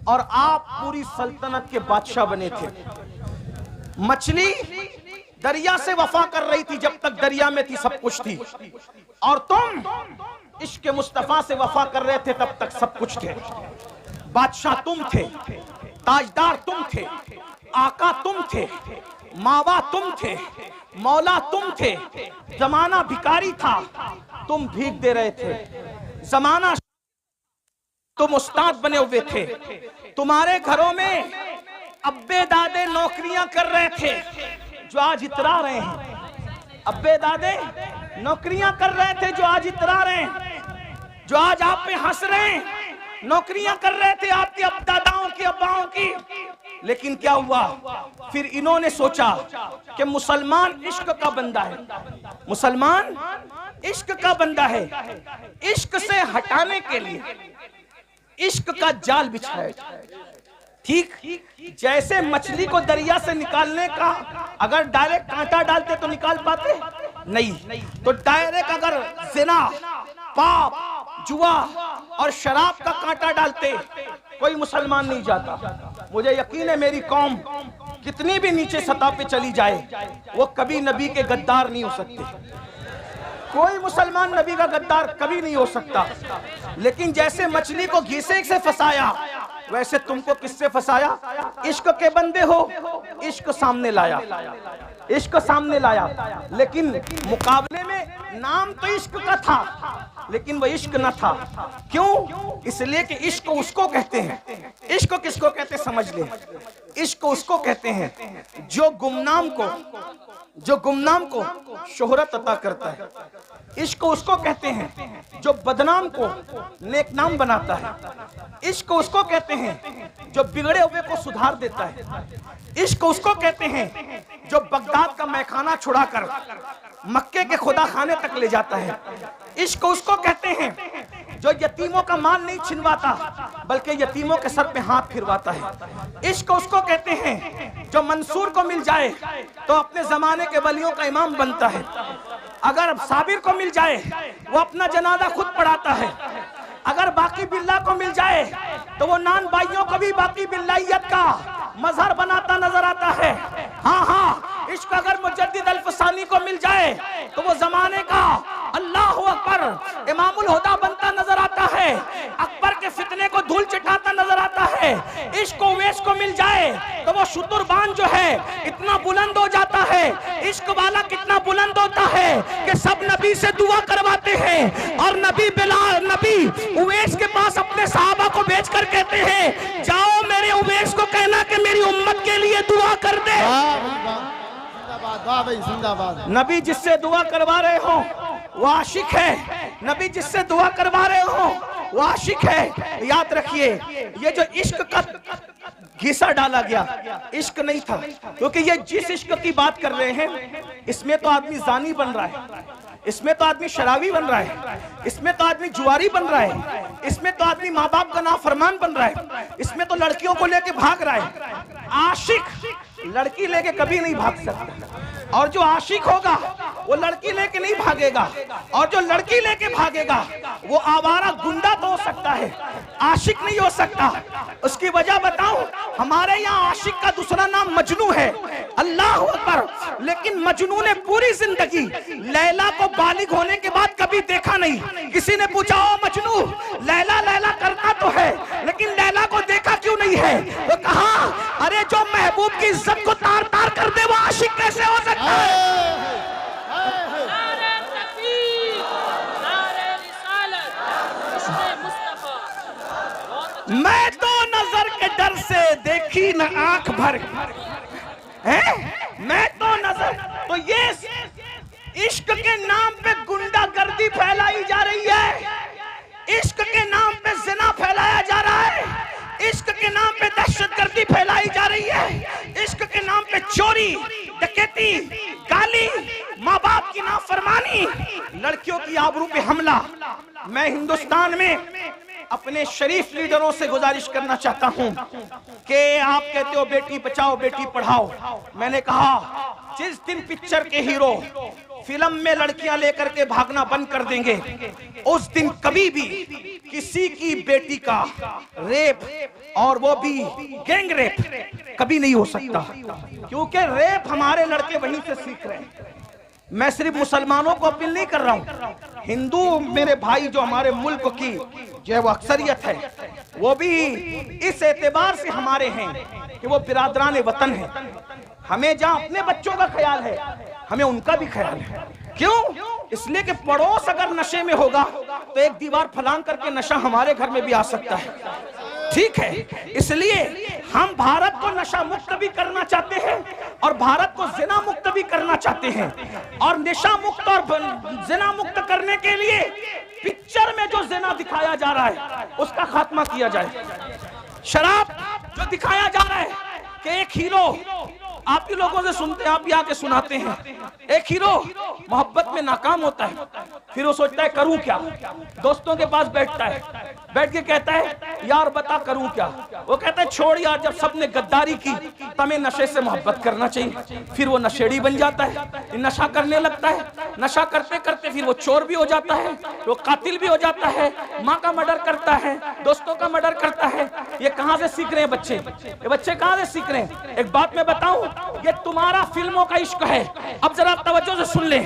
और आप पूरी सल्तनत के बादशाह बने थे। मछली दरिया से वफा कर रही थी, जब तक दरिया में थी सब कुछ थी, और तुम इश्क मुस्तफा से वफा कर रहे थे, तब तक सब कुछ थे। बादशाह तुम थे, ताजदार तुम थे, आका तुम थे, मावा तुम थे, मौला तुम थे। जमाना भिखारी था, तुम भीख दे रहे थे। जमाना, तुम उस्ताद बने हुए थे। तुम्हारे घरों में अब्बे दादे नौकरियां कर रहे थे, जो आज इतरा रहे हैं। अब्बे दादे नौकरियां कर रहे थे, जो आज इतरा रहे हैं, जो आज आप पे हंस रहे हैं। नौकरियां कर रहे थे आपके अब दादाओं की, अब्बाओं की। लेकिन क्या हुआ? फिर इन्होंने सोचा कि मुसलमान इश्क का बंदा है, मुसलमान इश्क का बंदा है। इश्क से हटाने के लिए इश्क का जाल बिछाया। ठीक जैसे मछली को दरिया से निकालने का, अगर डायरेक्ट कांटा डालते तो निकाल पाते नहीं, तो डायरेक्ट अगर जिना, पाप, जुआ और शराब का कांटा डालते, कोई मुसलमान नहीं जाता। मुझे यकीन है मेरी कौम कितनी भी नीचे सतह पे चली जाए, वो कभी नबी के गद्दार नहीं हो सकते। कोई मुसलमान नबी का गद्दार कभी नहीं हो सकता। लेकिन जैसे मछली को घीसे से फंसाया, वैसे तुमको किससे फंसाया? इश्क के बंदे हो, इश्क सामने लाया, इश्क सामने लाया। लेकिन मुकाबले में नाम तो इश्क का था, लेकिन वह इश्क न था। क्यों? इसलिए कि इश्क उसको कहते हैं। इश्क किसको कहते हैं समझ ले। इश्क उसको कहते हैं जो गुमनाम को शोहरत अता करता है। इश्क उसको कहते हैं जो बदनाम को नेकनाम बनाता है। इश्क उसको कहते हैं जो बिगड़े हुए को सुधार देता है। इश्क उसको कहते हैं जो बगदाद का मैखाना छुड़ाकर मक्के के खुदा खाने तक ले जाता है। इश्क उसको कहते हैं जो यतीमों का माल नहीं छिनवाता, बल्कि यतीमों के सर पे हाथ फिरवाता है। इश्क उसको कहते हैं जो मंसूर को मिल जाए तो अपने जमाने के वलियों का इमाम बनता है। अगर साबिर को मिल जाए वो अपना जनाजा खुद पढ़ाता है। अगर बाकी बिल्ला को मिल जाए तो वो नान भाइयों को भी बाकी बिल्लाइयत का मजहर बनाता नजर आता है। हाँ हाँ, इश्क अगर मुजद्दिद अल्फसानी को मिल जाए तो वो जमाने का अल्लाहु अकबर इमामुल हुदा बनता नजर आता है। अकबर के फितने को धूल चटाता नजर आता है। इश्क उवैस को मिल जाए तो वो शुतुरबान जो है इतना बुलंद हो जाता है। इश्क वाला कितना बुलंद होता है कि सब नबी से दुआ करवाते हैं, और नबी बिलाल, नबी उवैस के पास अपने सहाबा को भेजकर कहते हैं, जाओ मेरे उवैस को कहना कि मेरी उम्मत के लिए दुआ कर दे। नबी जिससे दुआ करवा रहे हो वो आशिक है। नबी जिससे दुआ करवा रहे हो वो आशिक है। याद रखिए, ये जो इश्क का घिसा डाला गया, इश्क नहीं था। क्योंकि ये जिस इश्क की बात कर रहे हैं, इसमें तो आदमी जानी बन रहा है, इसमें तो आदमी शराबी बन रहा है, इसमें तो आदमी जुआरी बन रहा है, इसमें तो आदमी माँ बाप का नाफरमान बन रहा है, इसमें तो लड़कियों को लेके भाग रहा है। आशिक लड़की लेके कभी नहीं भाग सकता, और जो आशिक होगा वो लड़की लेके नहीं भागेगा, और जो लड़की लेके भागेगा वो आवारा गुंडा तो हो सकता है, आशिक नहीं हो सकता। उसकी वजह बताऊं, हमारे यहाँ आशिक का दूसरा नाम मजनू है, अल्लाह अकबर। लेकिन मजनू ने पूरी जिंदगी लैला को बालिग होने के बाद कभी देखा नहीं। किसी ने पूछा, ओ मजनू, लैला लैला करता तो है लेकिन लैला को देखा क्यों नहीं है? तो कहा, अरे जो महबूब की इज्जत को तार तार कर दे वो आशिक कैसे हो सकता है? मैं तो नजर के डर से देखी न आंख भर है, मैं तो नजर। तो ये इश्क के नाम पे गुंडागर्दी फैलाई जा रही है, इश्क के नाम पे जिना फैलाया जा रहा है, इश्क के नाम पे दहशतगर्दी फैलाई जा रही है, इश्क के नाम पे चोरी, डकैती, गाली, माँ बाप की नाफरमानी, लड़कियों की आबरू पे हमला। मैं हिंदुस्तान में अपने शरीफ लीडरों से गुजारिश करना चाहता हूं कि आप कहते हो बेटी बचाओ बेटी पढ़ाओ, मैंने कहा जिस दिन पिक्चर के हीरो फिल्म में लड़कियां लेकर के भागना बंद कर देंगे, उस दिन कभी भी किसी की बेटी का रेप, और वो भी गैंग रेप, कभी नहीं हो सकता। क्योंकि रेप हमारे लड़के वहीं से सीख रहे हैं। मैं सिर्फ मुसलमानों को अपील नहीं कर रहा हूं, हिंदू मेरे भाई जो हमारे मुल्क की जो वो अक्सरियत है, वो भी इस एतबार से हमारे हैं कि वो बिरादरान वतन है। हमें जहां अपने बच्चों का ख्याल है, हमें उनका भी ख्याल है। क्यों? इसलिए कि पड़ोस अगर नशे में होगा तो एक दीवार फलांग करके नशा हमारे घर में भी आ सकता है। ठीक है, इसलिए हम भारत को नशा मुक्त भी करना चाहते हैं और भारत को जिना मुक्त भी करना चाहते हैं, और नशा मुक्त और जिना मुक्त करने के लिए पिक्चर में जो जिना दिखाया जा रहा है उसका खात्मा किया जाए। शराब जो दिखाया जा रहा है कि एक हीरो, आप ही लोगों से सुनते हैं, आप भी आके सुनाते हैं, एक हीरो मोहब्बत में नाकाम होता है, फिर वो सोचता है करूं क्या, दोस्तों के पास बैठता है, बैठ के कहता है यार बता करूं क्या। वो कहता है छोड़ यार, जब सबने गद्दारी की तो हमें नशे से मोहब्बत करना चाहिए। फिर वो नशेड़ी बन जाता है, नशा करने लगता है, नशा करते करते फिर वो चोर भी हो जाता है, वो कातिल भी हो जाता है, माँ का मर्डर करता है, दोस्तों का मर्डर करता है। ये कहाँ से सीख रहे हैं बच्चे? ये बच्चे कहाँ से सीख रहे हैं? एक बात मैं बताऊं, ये तुम्हारा फिल्मों का इश्क है। अब जरा तवज्जो से सुन ले,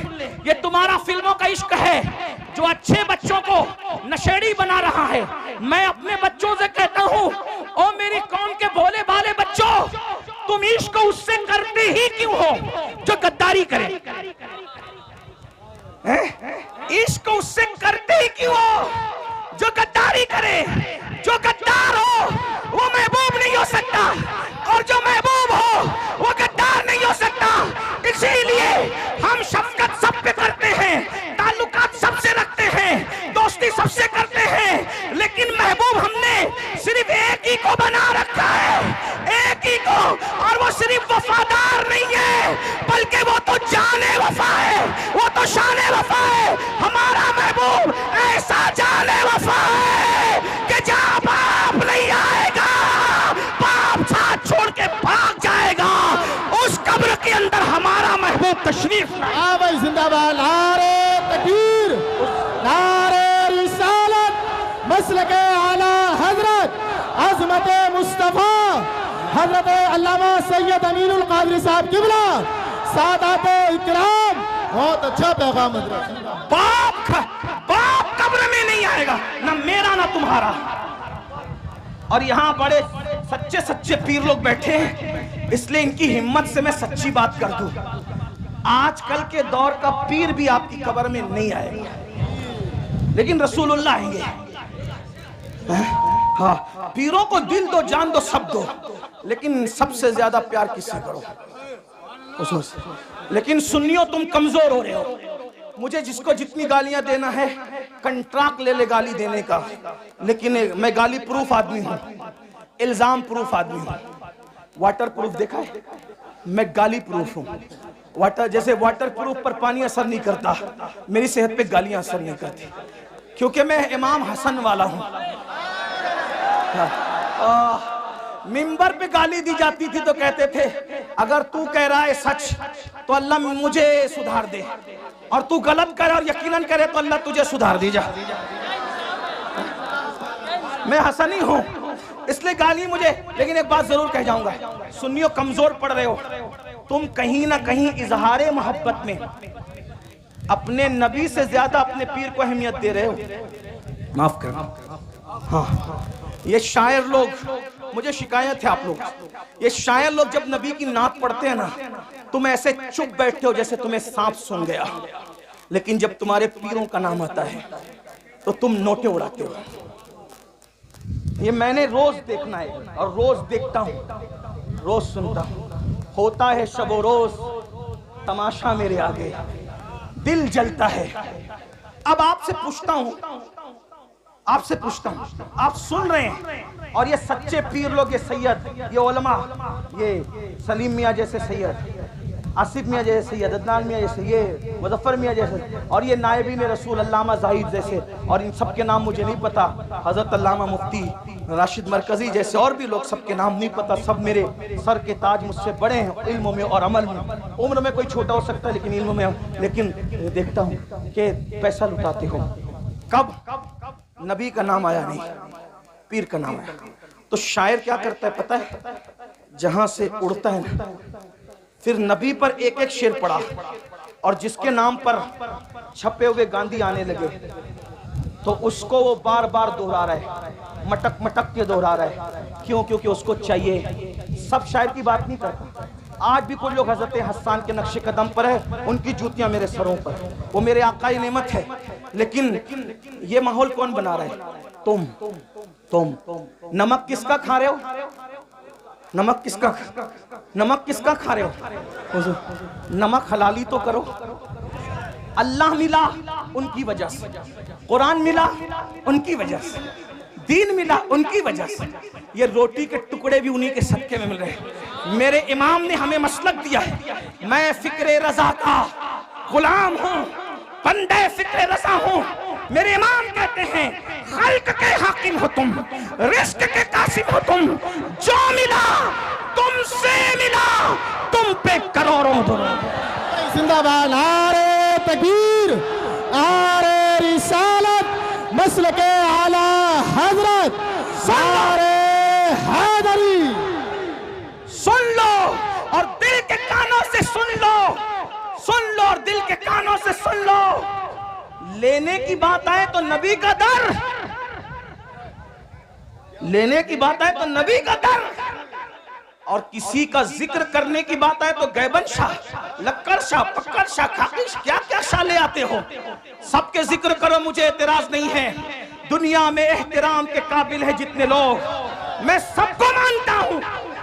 ये तुम्हारा फिल्मों का इश्क है जो अच्छे बच्चों को नशेड़ी बना रहा है। मैं अपने बच्चों से कहता हूं, ओ मेरी कौम के भोले भाले बच्चों, तुम इश्क उससे करते ही क्यों हो जो गद्दारी करे? इश्क उससे करते ही क्यों हो जो गद्दारी करे? जो गद्दार हो वो महबूब नहीं हो सकता, और जो महबूब हो वो गद्दार नहीं हो सकता। इसीलिए हम शफकत सब पे करते हैं, ताल्लुकात सबसे रखते हैं, दोस्ती सबसे करते हैं, लेकिन महबूब हमने सिर्फ एक ही को बना रखा है, एक ही को। और वो सिर्फ वफादार नहीं है बल्कि वो तो जाने वफा है, वो तो शाने वफा है। हमारा महबूब ऐसा जाने वफा है कि जहां बाप नहीं आएगा, बाप साथ छोड़ के भाग जाएगा, उस कब्र के अंदर हमारा महबूब तशरीफ लाए। भाई जिंदाबाद, नारे तकबीर, नारे रिसालत, मसलके आला हजरत अजमत मुस्तफा हजरत अल्लामा सैयद अमीनुल कादरी साहब किबला सादात इकराम। बहुत अच्छा पैगाम हजरत। बाप कब्र में नहीं आएगा, ना मेरा ना तुम्हारा। और यहाँ बड़े सच्चे सच्चे पीर लोग बैठे हैं, इसलिए इनकी हिम्मत से मैं सच्ची बात कर दूं, आजकल के दौर का पीर भी आपकी कब्र में नहीं आएगा, लेकिन रसूलुल्लाह आएंगे। हाँ, पीरों को दिल दो, जान दो, सब दो, लेकिन सबसे ज्यादा प्यार किससे करो? लेकिन सुन्नियों तुम कमजोर हो रहे हो। मुझे जिसको जितनी गालियां देना है कंट्रैक्ट ले ले गाली देने का, लेकिन मैं गाली प्रूफ आदमी हूं, इल्जाम प्रूफ आदमी हूं। वाटर प्रूफ देखा है? मैं गाली प्रूफ हूं। वाटर जैसे वाटर प्रूफ पर पानी असर नहीं करता, मेरी सेहत पे गालियां असर नहीं करती, क्योंकि मैं इमाम हसन वाला हूं। मिंबर पे गाली दी जाती थी तो कहते थे अगर तू कह रहा है सच तो अल्लाह मुझे सुधार दे, और तू गलत करे और यकीनन करे तो अल्लाह तुझे सुधार दे जा। मैं हसनी हूं इसलिए गाली मुझे। लेकिन एक बात जरूर कह जाऊंगा, सुन्नियों कमजोर पड़ रहे हो तुम, कहीं ना कहीं इजहारे मोहब्बत में अपने नबी से ज्यादा अपने पीर को अहमियत दे रहे हो। माफ करना। हाँ, ये शायर लोग, मुझे शिकायत है आप लोग, ये शायर लोग जब नबी की नात पढ़ते हैं ना, तुम ऐसे चुप बैठते हो जैसे तुम्हें सांप सूंघ गया, लेकिन जब तुम्हारे पीरों का नाम आता है तो तुम नोटे उड़ाते हो। ये मैंने रोज देखना है और रोज देखता हूं, रोज सुनता हूं। होता है शबो रोज तमाशा मेरे आगे, दिल जलता है। अब आपसे पूछता हूं, आप सुन रहे हैं, और ये सच्चे पीर लोग, ये सैयद, ये उलमा, ये सलीम मियाँ जैसे सैयद, आसिफ मियाँ जैसे सैयद, अदनान मियाँ जैसे, ये मुजफ्फर मियाँ जैसे, और ये नायबीन रसूल अल्लामा जाहिद जैसे, और इन सब के नाम मुझे नहीं पता, हजरत अल्लामा मुफ्ती राशिद मरकजी जैसे और भी लोग, सबके नाम नहीं पता। सब मेरे सर के ताज, मुझसे बड़े हैं इल्म में और अमल में। उम्र में कोई छोटा हो सकता है लेकिन इल्म में, लेकिन देखता हूँ कि पैसा लुटाते हो। कब नबी का नाम आया नहीं, पीर का नाम आया, तो शायर क्या करता है पता है? जहां से उड़ता है ना, फिर नबी पर एक एक शेर पड़ा, और जिसके नाम पर छपे हुए गांधी आने लगे तो उसको वो बार बार दोहरा रहा है, मटक मटक के दोहरा रहा है। क्यों? क्योंकि उसको चाहिए। सब शायर की बात नहीं करता। आज भी कुछ लोग हजरत हसन के नक्शे कदम पर है, उनकी जूतियां मेरे सरों पर, वो मेरे आका की नेमत है। लेकिन ये माहौल कौन बना रहा है? तुम। नमक किसका खा रहे हो? नमक किसका खा रहे हो? नमक हलाली तो करो। अल्लाह मिला उनकी वजह से, कुरान मिला उनकी वजह से, दीन मिला उनकी वजह से, ये रोटी के टुकड़े भी उन्हीं के सदके में मिल रहे हैं। मेरे इमाम ने हमें मसलक दिया है। मैं फिक्रे रजा का गुलाम हूँ, बंदे फिक्रे रजा हूँ। मेरे इमाम कहते हैं खल्क के हाकिम हो तुम, रिस्क के कासिम हो तुम, जो मिला तुमसे मिला, तुम पे करोड़ों दुरूद। जिंदाबाद। नारे तकबीर, नारे रिसालत, मसलके आला हजरत, नारे हैदरी। सुन लो और दिल के कानों से सुन लो, और दिल के कानों से सुन लो। लेने की बात आए तो नबी का दर, लेने की बात आए तो नबी का दर, और किसी का जिक्र करने की बात आए तो गैबन शाह, लक्कर शाह, पक्कर शाह, खाकिश, क्या क्या शाह ले आते हो। सबके जिक्र करो, मुझे एतराज नहीं है। दुनिया में एहतराम के काबिल है जितने लोग, मैं सबको मानता हूं,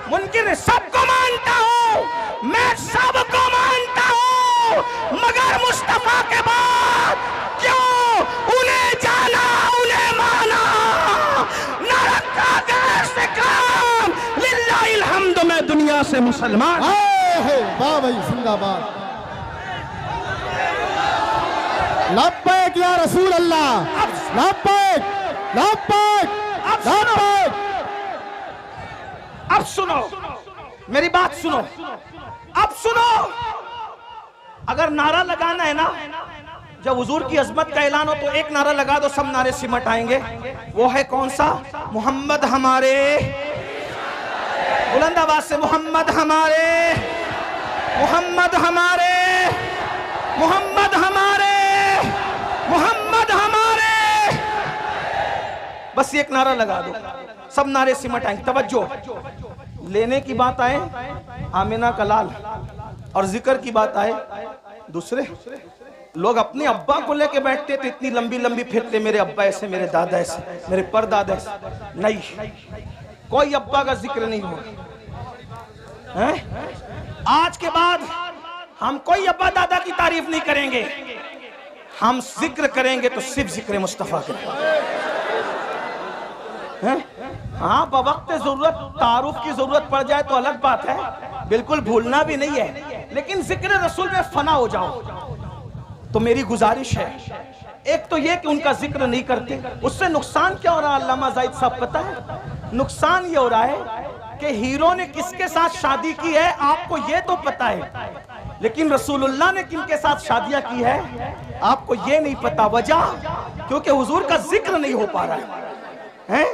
मुनकिर सबको मानता हूं, मैं सबको मानता हूं, मगर मुस्तफा के बाद क्यों उन्हें जाना, उन्हें माना, न रखा गैर से काम। लिल्लाहिल हम्द, मैं दुनिया से मुसलमान। वाह भाई, जिंदाबाद। लब्बैक या रसूल अल्लाह, लब्बैक, लब्बैक, लब्बैक। अब सुनो मेरी बात, सुनो, अब सुनो। अगर नारा लगाना है ना, जब हुजूर की अजमत का ऐलान हो तो एक नारा लगा दो, सब नारे सिमट आएंगे। वो है कौन सा? मोहम्मद हमारे, बुलंद आवाज से, मोहम्मद हमारे, मोहम्मद हमारे, मोहम्मद हमारे, मोहम्मद हमारे। बस एक नारा लगा दो, सब नारे सिमट आएंगे। तवज्जो, लेने की बात आए आमिना का लाल, और जिक्र की बात आए दूसरे लोग। अपने अब्बा को लेके बैठते थे, इतनी लंबी लंबी फिरते, मेरे अब्बा ऐसे, मेरे दादा ऐसे, मेरे परदादा ऐसे। नहीं, कोई अब्बा का जिक्र नहीं हो। आज के बाद हम कोई अब्बा दादा की तारीफ नहीं करेंगे, हम जिक्र करेंगे तो सिर्फ जिक्र मुस्तफा करेंगे। हाँ, बवक्त जरूरत तारुफ की जरूरत पड़ जाए तो अलग बात है, बिल्कुल भूलना भी नहीं है, लेकिन जिक्र रसूल में फना हो जाओ। तो मेरी गुजारिश है, एक तो ये कि उनका जिक्र नहीं करते, उससे नुकसान क्या हो रहा है अल्लामा जाहिद साहब पता है? नुकसान ये हो रहा है कि हीरो ने किसके साथ शादी की है आपको ये तो पता है, लेकिन रसूलुल्लाह ने किनके साथ शादियां की है आपको ये नहीं पता। वजह क्योंकि हुजूर का जिक्र नहीं हो पा रहा है।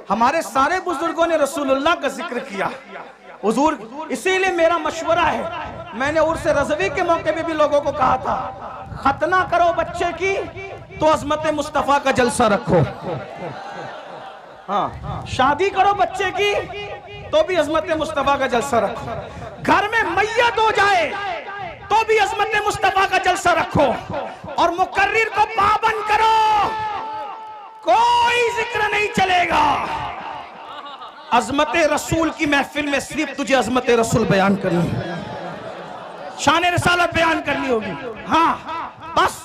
हमारे सारे बुजुर्गों ने रसूलुल्लाह का जिक्र किया हुजूर, इसीलिए मेरा मशवरा है, मैंने उर्स रज़वी के मौके पे भी लोगों को कहा था, खतना करो बच्चे की तो अजमत मुस्तफा का जलसा रखो, हाँ शादी करो बच्चे की तो भी अजमत मुस्तफा का जलसा रखो, घर में मैयत हो जाए तो भी अजमत मुस्तफा का जलसा रखो, और मुकर्रिर को पाबंद करो, कोई जिक्र नहीं चलेगा। अजमत रसूल की महफिल में सिर्फ तुझे अजमत रसूल बयान करनी, शान रिसालत बयान करनी होगी। हाँ बस,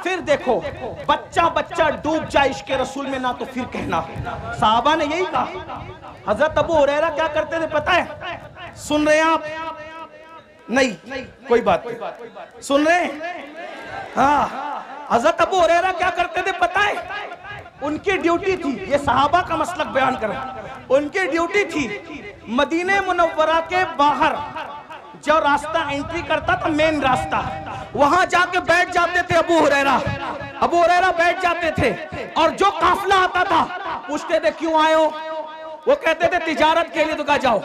फिर देखो बच्चा बच्चा डूब जाए इश्क रसूल में ना तो फिर कहना। साहबा ने यही कहा। हजरत अबू हुरैरा क्या करते थे पता है? सुन रहे हैं आप? नहीं, कोई बात नहीं, सुन रहे हैं? हाँ, हजरत अबू हुरैरा क्या करते थे पता है? उनकी ड्यूटी थी, ये सहाबा का मसलक बयान कर, उनकी ड्यूटी थी मदीने मुनव्वरा के बाहर जो रास्ता एंट्री करता था, मेन रास्ता, वहां जाके बैठ जाते थे अबू हुरैरा बैठ जाते थे, और जो काफिला आता था पूछते थे क्यों आए हो? वो कहते थे तिजारत के लिए। तो कहा जाओ,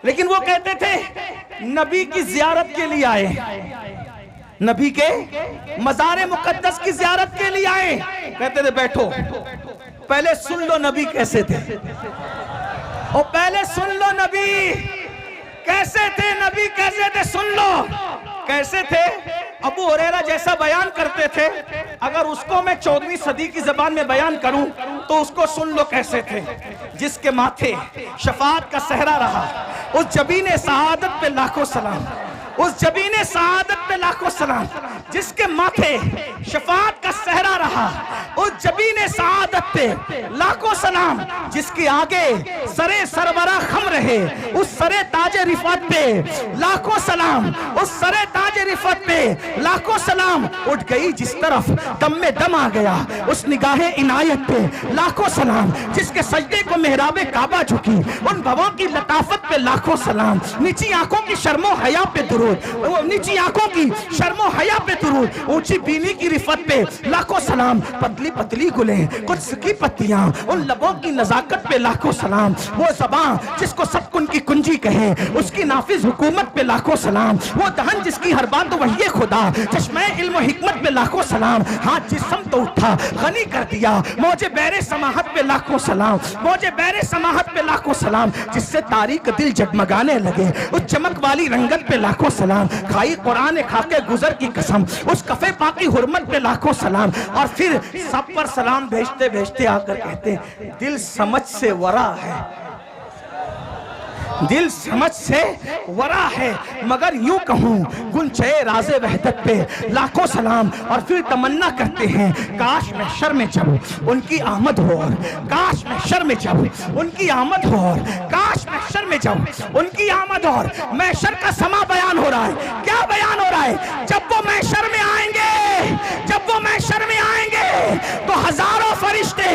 लेकिन वो कहते थे नबी की जियारत के लिए आए, नबी के मज़ार मुकद्दस की जियारत के लिए आए। कहते थे बैठो, पहले सुन लो नबी कैसे थे, और पहले सुन लो नबी कैसे थे, नबी कैसे थे सुन लो कैसे थे। अबू हुरैरा जैसा बयान करते थे, अगर उसको मैं 14वीं सदी की जबान में बयान करूं तो उसको सुन लो कैसे थे। जिसके माथे शफाअत का सहरा रहा, उस जबीने सआदत पे लाखों सलाम, उस जबीने सआदत पे लाखों सलाम, जिसके माथे शफाअत का सहरा रहा, उस जबीने सआदत पे लाखों सलाम, जिसके आगे सरे सरबरा खम रहे, उस सरे ताज रिफत पे लाखों सलाम, उस सरे ताज रिफत पे लाखों सलाम। उठ गई जिस तरफ दम में दम आ गया, उस निगाहे इनायत पे लाखों सलाम, जिसके सजदे को मेहराबे काबा झुकी, उन भवों की लताफत पे लाखों सलाम, नीची आंखों की शर्मो हया पे दुरूद, नीची आंखों की शर्मो हया पे दुरूद, ऊंची बीनी की रिफत पे लाखों सलाम, पतली पतली गुलें कुछ की पत्तियां, उन लबों की नजाकत पे लाखों सलाम, वो ज़बान जिसको सब कुन की कुंजी कहे, उसकी नाफिज हुकूमत पे लाखों सलाम, वो दहन जिसकी हर बात तो वही खुदा, चश्मे इल्म हिकमत पे लाखों सलाम, हाथ जिस्म तो उठा गनी कर दिया, मौजे बैरे समाहत पे लाखों सलाम, मौजे बैरे समाहत पे लाखों सलाम, जिससे तारीक दिल जगमगाने लगे, उस चमक वाली रंगत पे लाखों सलाम, खाई कुरान खाके गुजर की कसम, उस कफे पाकी हुर्मत पे लाखों सलाम। और फिर सब पर सलाम भेजते भेजते आकर कहते दिल समझ से वरा है, दिल समझ से वरा है, मगर यूं कहूं गुंचे राज़े वहदत पे लाखों सलाम। और फिर तमन्ना करते हैं काश महशर में जब उनकी आमद हो, काश महशर में जब उनकी आमद हो, काश महशर में जब उनकी आमद हो। महशर का समा बयान हो रहा है, क्या बयान हो रहा है? जब वो महशर में आएंगे, जब वो महशर में आएंगे तो हजारों फरिश्ते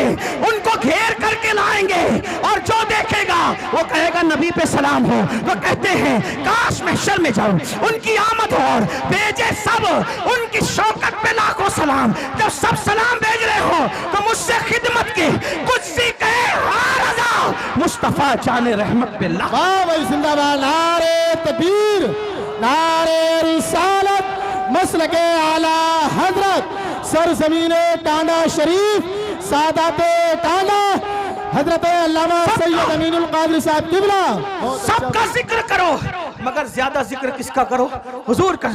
उनको घेर करके लाएंगे, और जो देखेगा वो कहेगा नबी पे सलाम हो। तो कहते हैं काश महशर में जाऊं उनकी आमद हो, और भेजे सब उनकी शौकत पे लाखों सलाम। जब सब सलाम भेज रहे हो तो मुझसे खिदमत की कुछ सीखे मुस्तफा जाने रहमत पे लाखों जिंदाबाद। नारे तकबीर, नारे रिसालत, मसलके आला हजरत सरजमीने टांडा शरीफ, सादाते टांडा हजरत अल्लामा सैयद अमीनुल कादिर साहब किबला। सबका जिक्र करो, मगर ज्यादा जिक्र किसका करो? हुजूर का।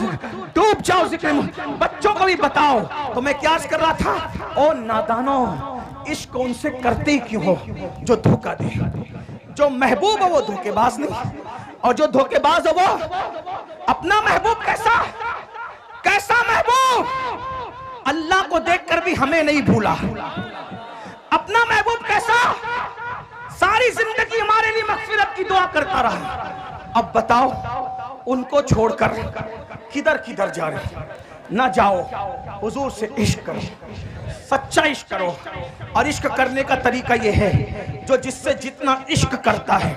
डूब जाओ जिक्र में, बच्चों को भी बताओ। तो मैं क्या कर रहा था? ओ नादानो, इश्क उनसे करते ही क्यों हो जो धोखा दे। जो महबूब है वो धोखेबाज नहीं, और जो धोखेबाज है वो अपना महबूब कैसा कैसा महबूब, अल्लाह को देखकर भी हमें नहीं भूला। अपना महबूब कैसा? सारी जिंदगी हमारे लिए मगफिरत की दुआ करता रहा। अब बताओ उनको छोड़कर किधर किधर जा रहे? ना जाओ, हुजूर से इश्क करो, सच्चा इश्क करो। और इश्क करने का तरीका यह है, जो जिससे जितना इश्क करता है,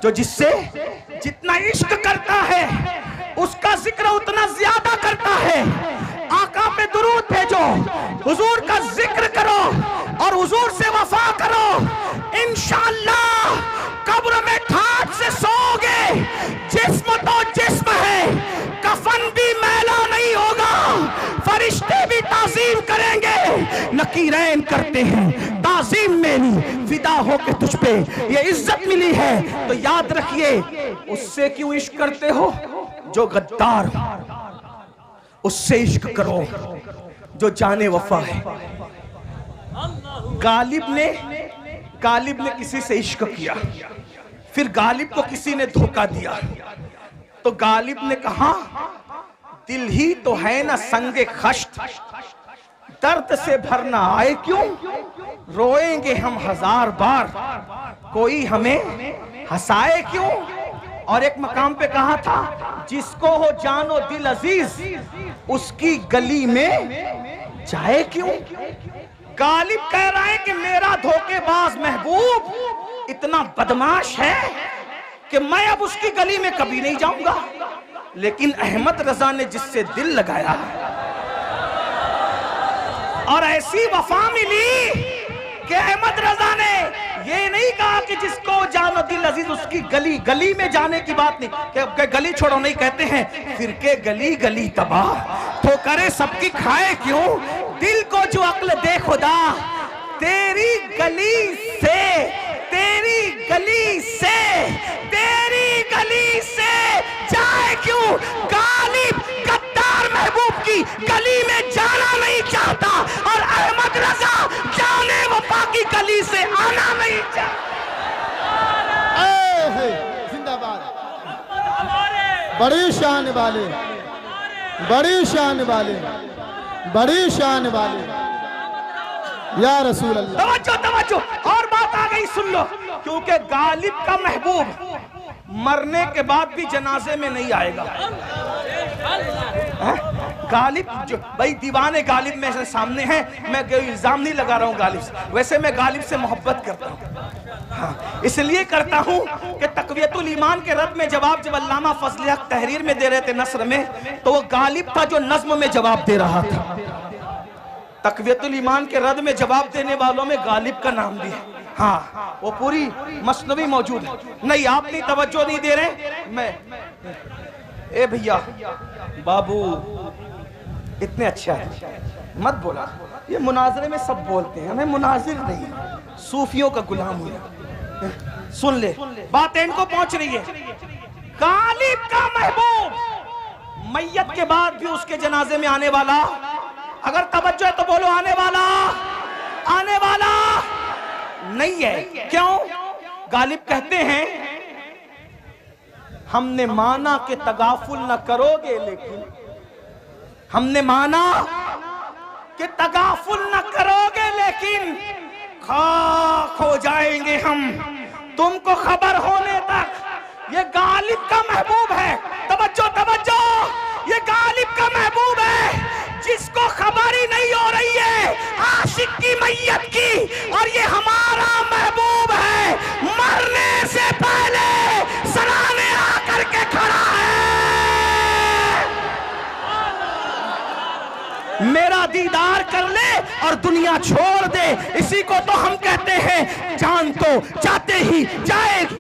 जो जिससे जितना इश्क करता है उसका जिक्र उतना ज्यादा करता है। आका पे दुरूद भेजो, हुजूर का जिक्र करो और हुजूर से वफा करो। इंशाअल्लाह कब्र में ठाठ से सोओगे। जिस्म तो जिस्म है, कफन भी मैला नहीं होगा, फरिश्ते भी ताज़ीम करेंगे। नकीरैन करते हैं ताज़ीम मेरी, फिदा हो के तुझ पे ये इज्जत मिली है। तो याद रखिए, उससे क्यों इश्क करते हो? जो गद्दार, उससे इश्क करो जो जाने वफा है। गालिब ने किसी से इश्क किया, फिर गालिब को किसी ने धोखा दिया, तो गालिब ने कहा दिल ही तो है ना संगे खश्त, दर्द से भरना आए क्यों, रोएंगे हम हजार बार, कोई हमें हंसाए क्यों। और एक मकाम पे कहा था, जिसको हो जानो दिल अजीज, उसकी गली में जाए क्यों। गालिब कह रहा है कि मेरा धोखेबाज महबूब इतना बदमाश है कि मैं अब उसकी गली में कभी नहीं जाऊंगा। लेकिन अहमद रजा ने जिससे दिल लगाया और ऐसी वफा मिली कि अहमद रजा ने ये नहीं कहा कि जिसको जानो दिल अजीज उसकी गली में जाने की बात नहीं, कि गली छोड़ो नहीं, कहते हैं फिर के गली तबाह, तो करे सबकी खाए क्यों। दिल को जो अक्ल दे खुदा, तेरी गली से, तेरी गली से, तेरी गली से जाए क्यों। गालिब गद्दार महबूब की गली में जाना नहीं चाहता और अहमद रजा जाने वफा की गली से आना नहीं चाहता। जिंदाबाद। बड़ी शान वाले, बड़ी शान वाले, बड़ी शान वाले या रसूल अल्लाह। तवज्जो तवज्जो, और बात आ गई सुन लो, क्योंकि गालिब का महबूब मरने के बाद भी जनाजे में नहीं आएगा। गालिब जो भाई दीवाने गालिब मेरे सामने हैं, मैं इल्जाम नहीं लगा रहा हूँ गालिब से, वैसे मैं गालिब से मोहब्बत करता हूँ। हाँ, इसलिए करता हूँ कि तक़वियतुल ईमान के रद में जवाब जब अल्लामा फजल हक तहरीर में दे रहे थे नस्र में, तो वो गालिब था जो नज्म में जवाब दे रहा था। तक़वियतुल ईमान के रद में जवाब देने वालों में गालिब का नाम भी है। हाँ, वो पूरी मसनवी मौजूद है। नहीं, आप नहीं तवज्जो नहीं दे रहे। मैं ए भैया बाबू इतने अच्छा है, मत बोला। ये मुनाजरे में सब बोलते हैं, मैं मुनाजिर नहीं, सूफियों का गुलाम हूं। सुन ले, बातें इनको पहुंच रही है। गालिब का महबूब मैयत के बाद भी उसके जनाजे में आने वाला, अगर तवज्जो है तो बोलो आने वाला, आने वाला नहीं है। क्यों? गालिब कहते हैं हमने माना कि तगाफुल न करोगे, लेकिन हमने माना कि तगाफुल न करोगे, लेकिन खाक हो जाएंगे हम तुमको खबर होने तक। ये गालिब का महबूब है। तवज्जो तवज्जो, ये गालिब का महबूब है जिसको खबर ही नहीं हो रही है आशिक की मैयत की, और ये हमारा महबूब है, मरने से पहले सराहने आकर के खड़ा है। मेरा दीदार कर ले और दुनिया छोड़ दे, इसी को तो हम कहते हैं जान तो जाते ही जाएगी।